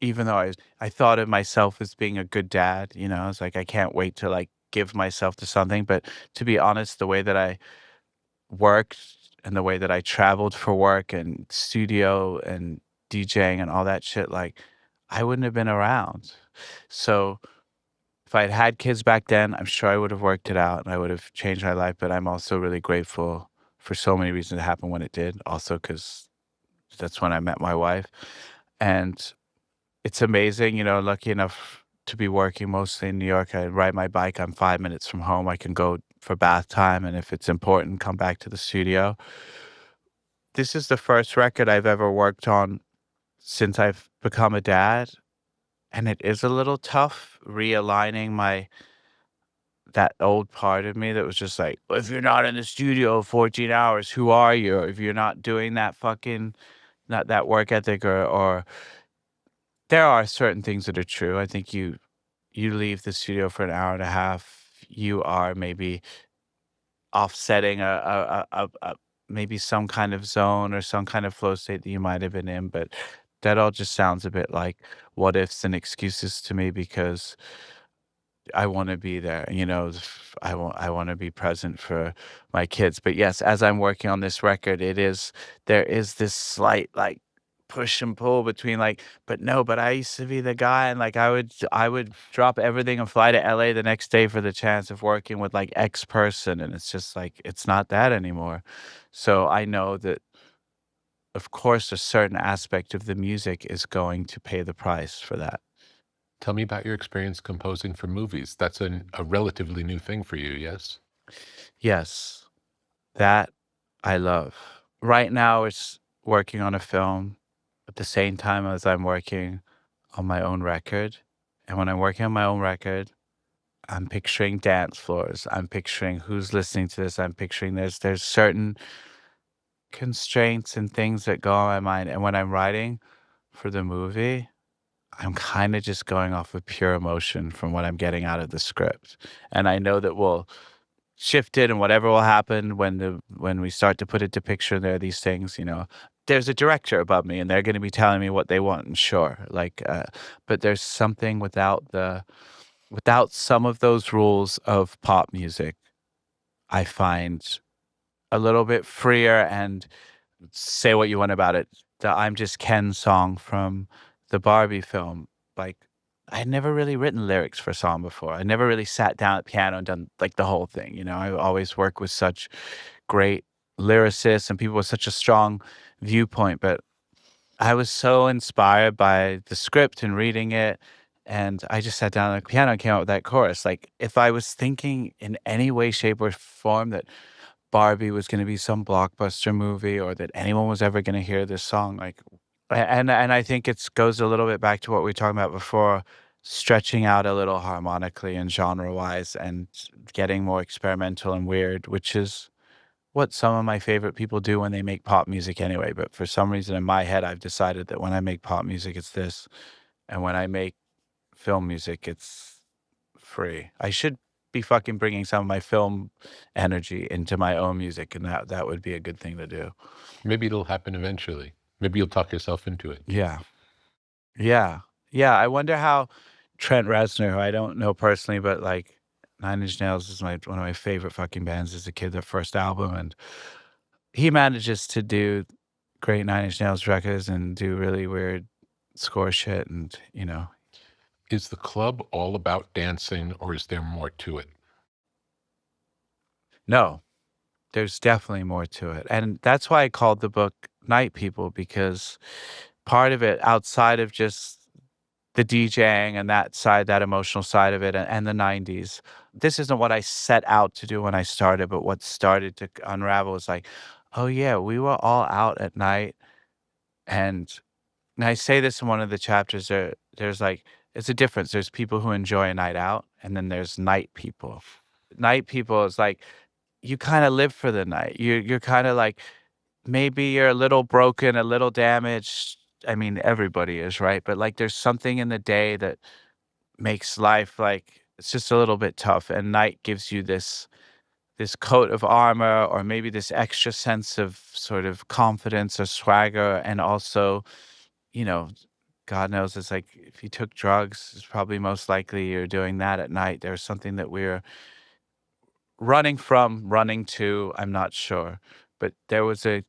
even though I thought of myself as being a good dad. You know, I was like, I can't wait to like give myself to something. But to be honest, the way that I worked and the way that I traveled for work and studio and DJing and all that shit, like I wouldn't have been around. So if I had had kids back then, I'm sure I would have worked it out and I would have changed my life. But I'm also really grateful for so many reasons it happened when it did. Also, because that's when I met my wife. And it's amazing, you know, lucky enough to be working mostly in New York. I ride my bike. I'm 5 minutes from home. I can go for bath time. And if it's important, come back to the studio. This is the first record I've ever worked on since I've become a dad. And it is a little tough realigning that old part of me that was just like, well, if you're not in the studio 14 hours, who are you? Or if you're not doing that not that work ethic, or there are certain things that are true. I think you leave the studio for an hour and a half, you are maybe offsetting maybe some kind of zone or some kind of flow state that you might have been in, but that all just sounds a bit like what ifs and excuses to me, because I want to be there, you know. I want to be present for my kids. But yes, as I'm working on this record, there is this slight like push and pull between like, but no, but I used to be the guy, and like I would drop everything and fly to LA the next day for the chance of working with like X person, and it's just like it's not that anymore. So I know that of course a certain aspect of the music is going to pay the price for that. Tell me about your experience composing for movies. That's a relatively new thing for you, yes? Yes, that I love. Right now, it's working on a film at the same time as I'm working on my own record. And when I'm working on my own record, I'm picturing dance floors. I'm picturing who's listening to this. I'm picturing there's certain constraints and things that go on my mind. And when I'm writing for the movie, I'm kind of just going off of pure emotion from what I'm getting out of the script. And I know that we'll shift it and whatever will happen when we start to put it to picture, there are these things, there's a director above me and they're going to be telling me what they want. And sure, but there's something without some of those rules of pop music, I find a little bit freer. And say what you want about it. The I'm Just Ken song from the Barbie film, like, I had never really written lyrics for a song before. I never really sat down at the piano and done like the whole thing. I always work with such great lyricists and people with such a strong viewpoint. But I was so inspired by the script and reading it. And I just sat down at the piano and came up with that chorus. Like, if I was thinking in any way, shape, or form that Barbie was going to be some blockbuster movie or that anyone was ever going to hear this song, and I think it goes a little bit back to what we were talking about before, stretching out a little harmonically and genre wise and getting more experimental and weird, which is what some of my favorite people do when they make pop music anyway. But for some reason in my head, I've decided that when I make pop music, it's this. And when I make film music, it's free. I should be fucking bringing some of my film energy into my own music, and that would be a good thing to do. Maybe it'll happen eventually. Maybe you'll talk yourself into it. Yeah. Yeah. Yeah. I wonder how Trent Reznor, who I don't know personally, but like Nine Inch Nails is one of my favorite fucking bands as a kid, their first album. And he manages to do great Nine Inch Nails records and do really weird score shit. And, Is the club all about dancing or is there more to it? no, there's definitely more to it. And that's why I called the book Night People, because part of it, outside of just the DJing and that side, that emotional side of it, and the 90s, this isn't what I set out to do when I started, but what started to unravel was like, oh yeah, we were all out at night. And I say this in one of the chapters, there's like, it's a difference. There's people who enjoy a night out, and then there's night people. Night people is like, you kind of live for the night. You're kind of like, maybe you're a little broken, a little damaged. I mean, everybody is, right? But like, there's something in the day that makes life like it's just a little bit tough, and night gives you this coat of armor, or maybe this extra sense of sort of confidence or swagger. And also, God knows, it's like if you took drugs, it's probably most likely you're doing that at night. There's something that we're running to, I'm not sure. But there was a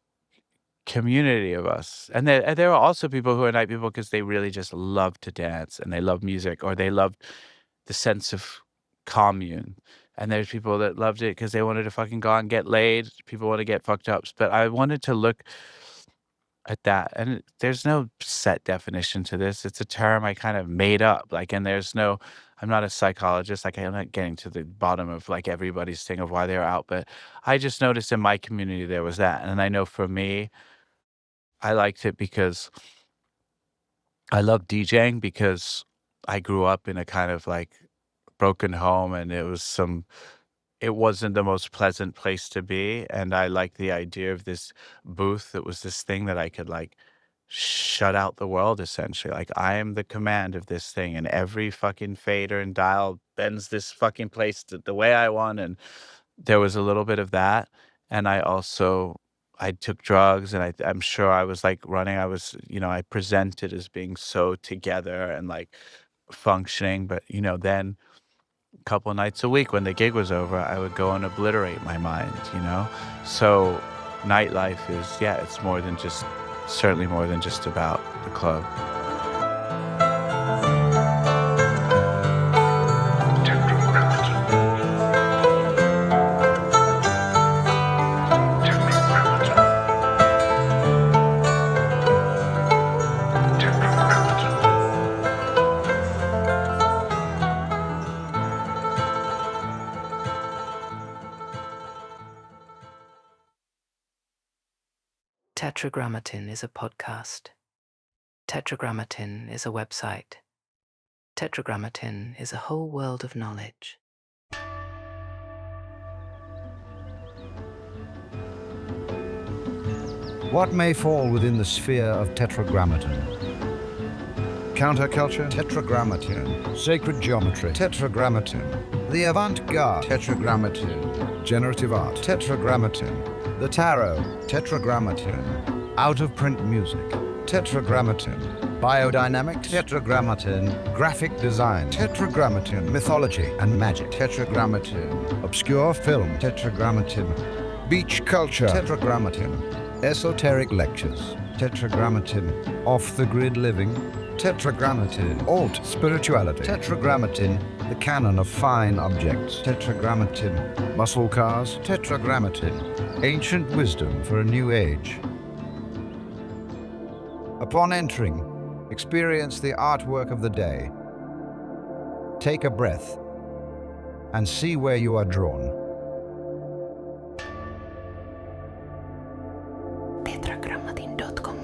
community of us. And there are also people who are night people because they really just love to dance and they love music, or they love the sense of commune. And there's people that loved it because they wanted to fucking go out and get laid. People want to get fucked up. But I wanted to look at that. And there's no set definition to this. It's a term I kind of made up. And I'm not a psychologist. I'm not getting to the bottom of everybody's thing of why they're out. But I just noticed in my community there was that. And I know for me, I liked it because I love DJing, because I grew up in a kind of broken home, and it wasn't the most pleasant place to be. And I liked the idea of this booth that was this thing that I could shut out the world, essentially. I am the command of this thing, and every fucking fader and dial bends this fucking place the way I want. And there was a little bit of that. And I took drugs, and I'm sure I was running. I presented as being so together and functioning. But, then a couple nights a week when the gig was over, I would go and obliterate my mind, So nightlife is, it's certainly more than just about the club. Tetragrammaton is a podcast. Tetragrammaton is a website. Tetragrammaton is a whole world of knowledge. What may fall within the sphere of Tetragrammaton? Counterculture? Tetragrammaton. Sacred geometry? Tetragrammaton. The avant-garde? Tetragrammaton. Generative art? Tetragrammaton. The tarot? Tetragrammaton. Out-of-print music? Tetragrammaton. Biodynamics? Tetragrammaton. Graphic design? Tetragrammaton. Mythology and magic? Tetragrammaton. Obscure film? Tetragrammaton. Beach culture? Tetragrammaton. Esoteric lectures? Tetragrammaton. Off-the-grid living? Tetragrammaton. Alt spirituality? Tetragrammaton. The canon of fine objects? Tetragrammaton. Muscle cars? Tetragrammaton. Ancient wisdom for a new age. Upon entering, experience the artwork of the day. Take a breath and see where you are drawn. Tetragrammaton.com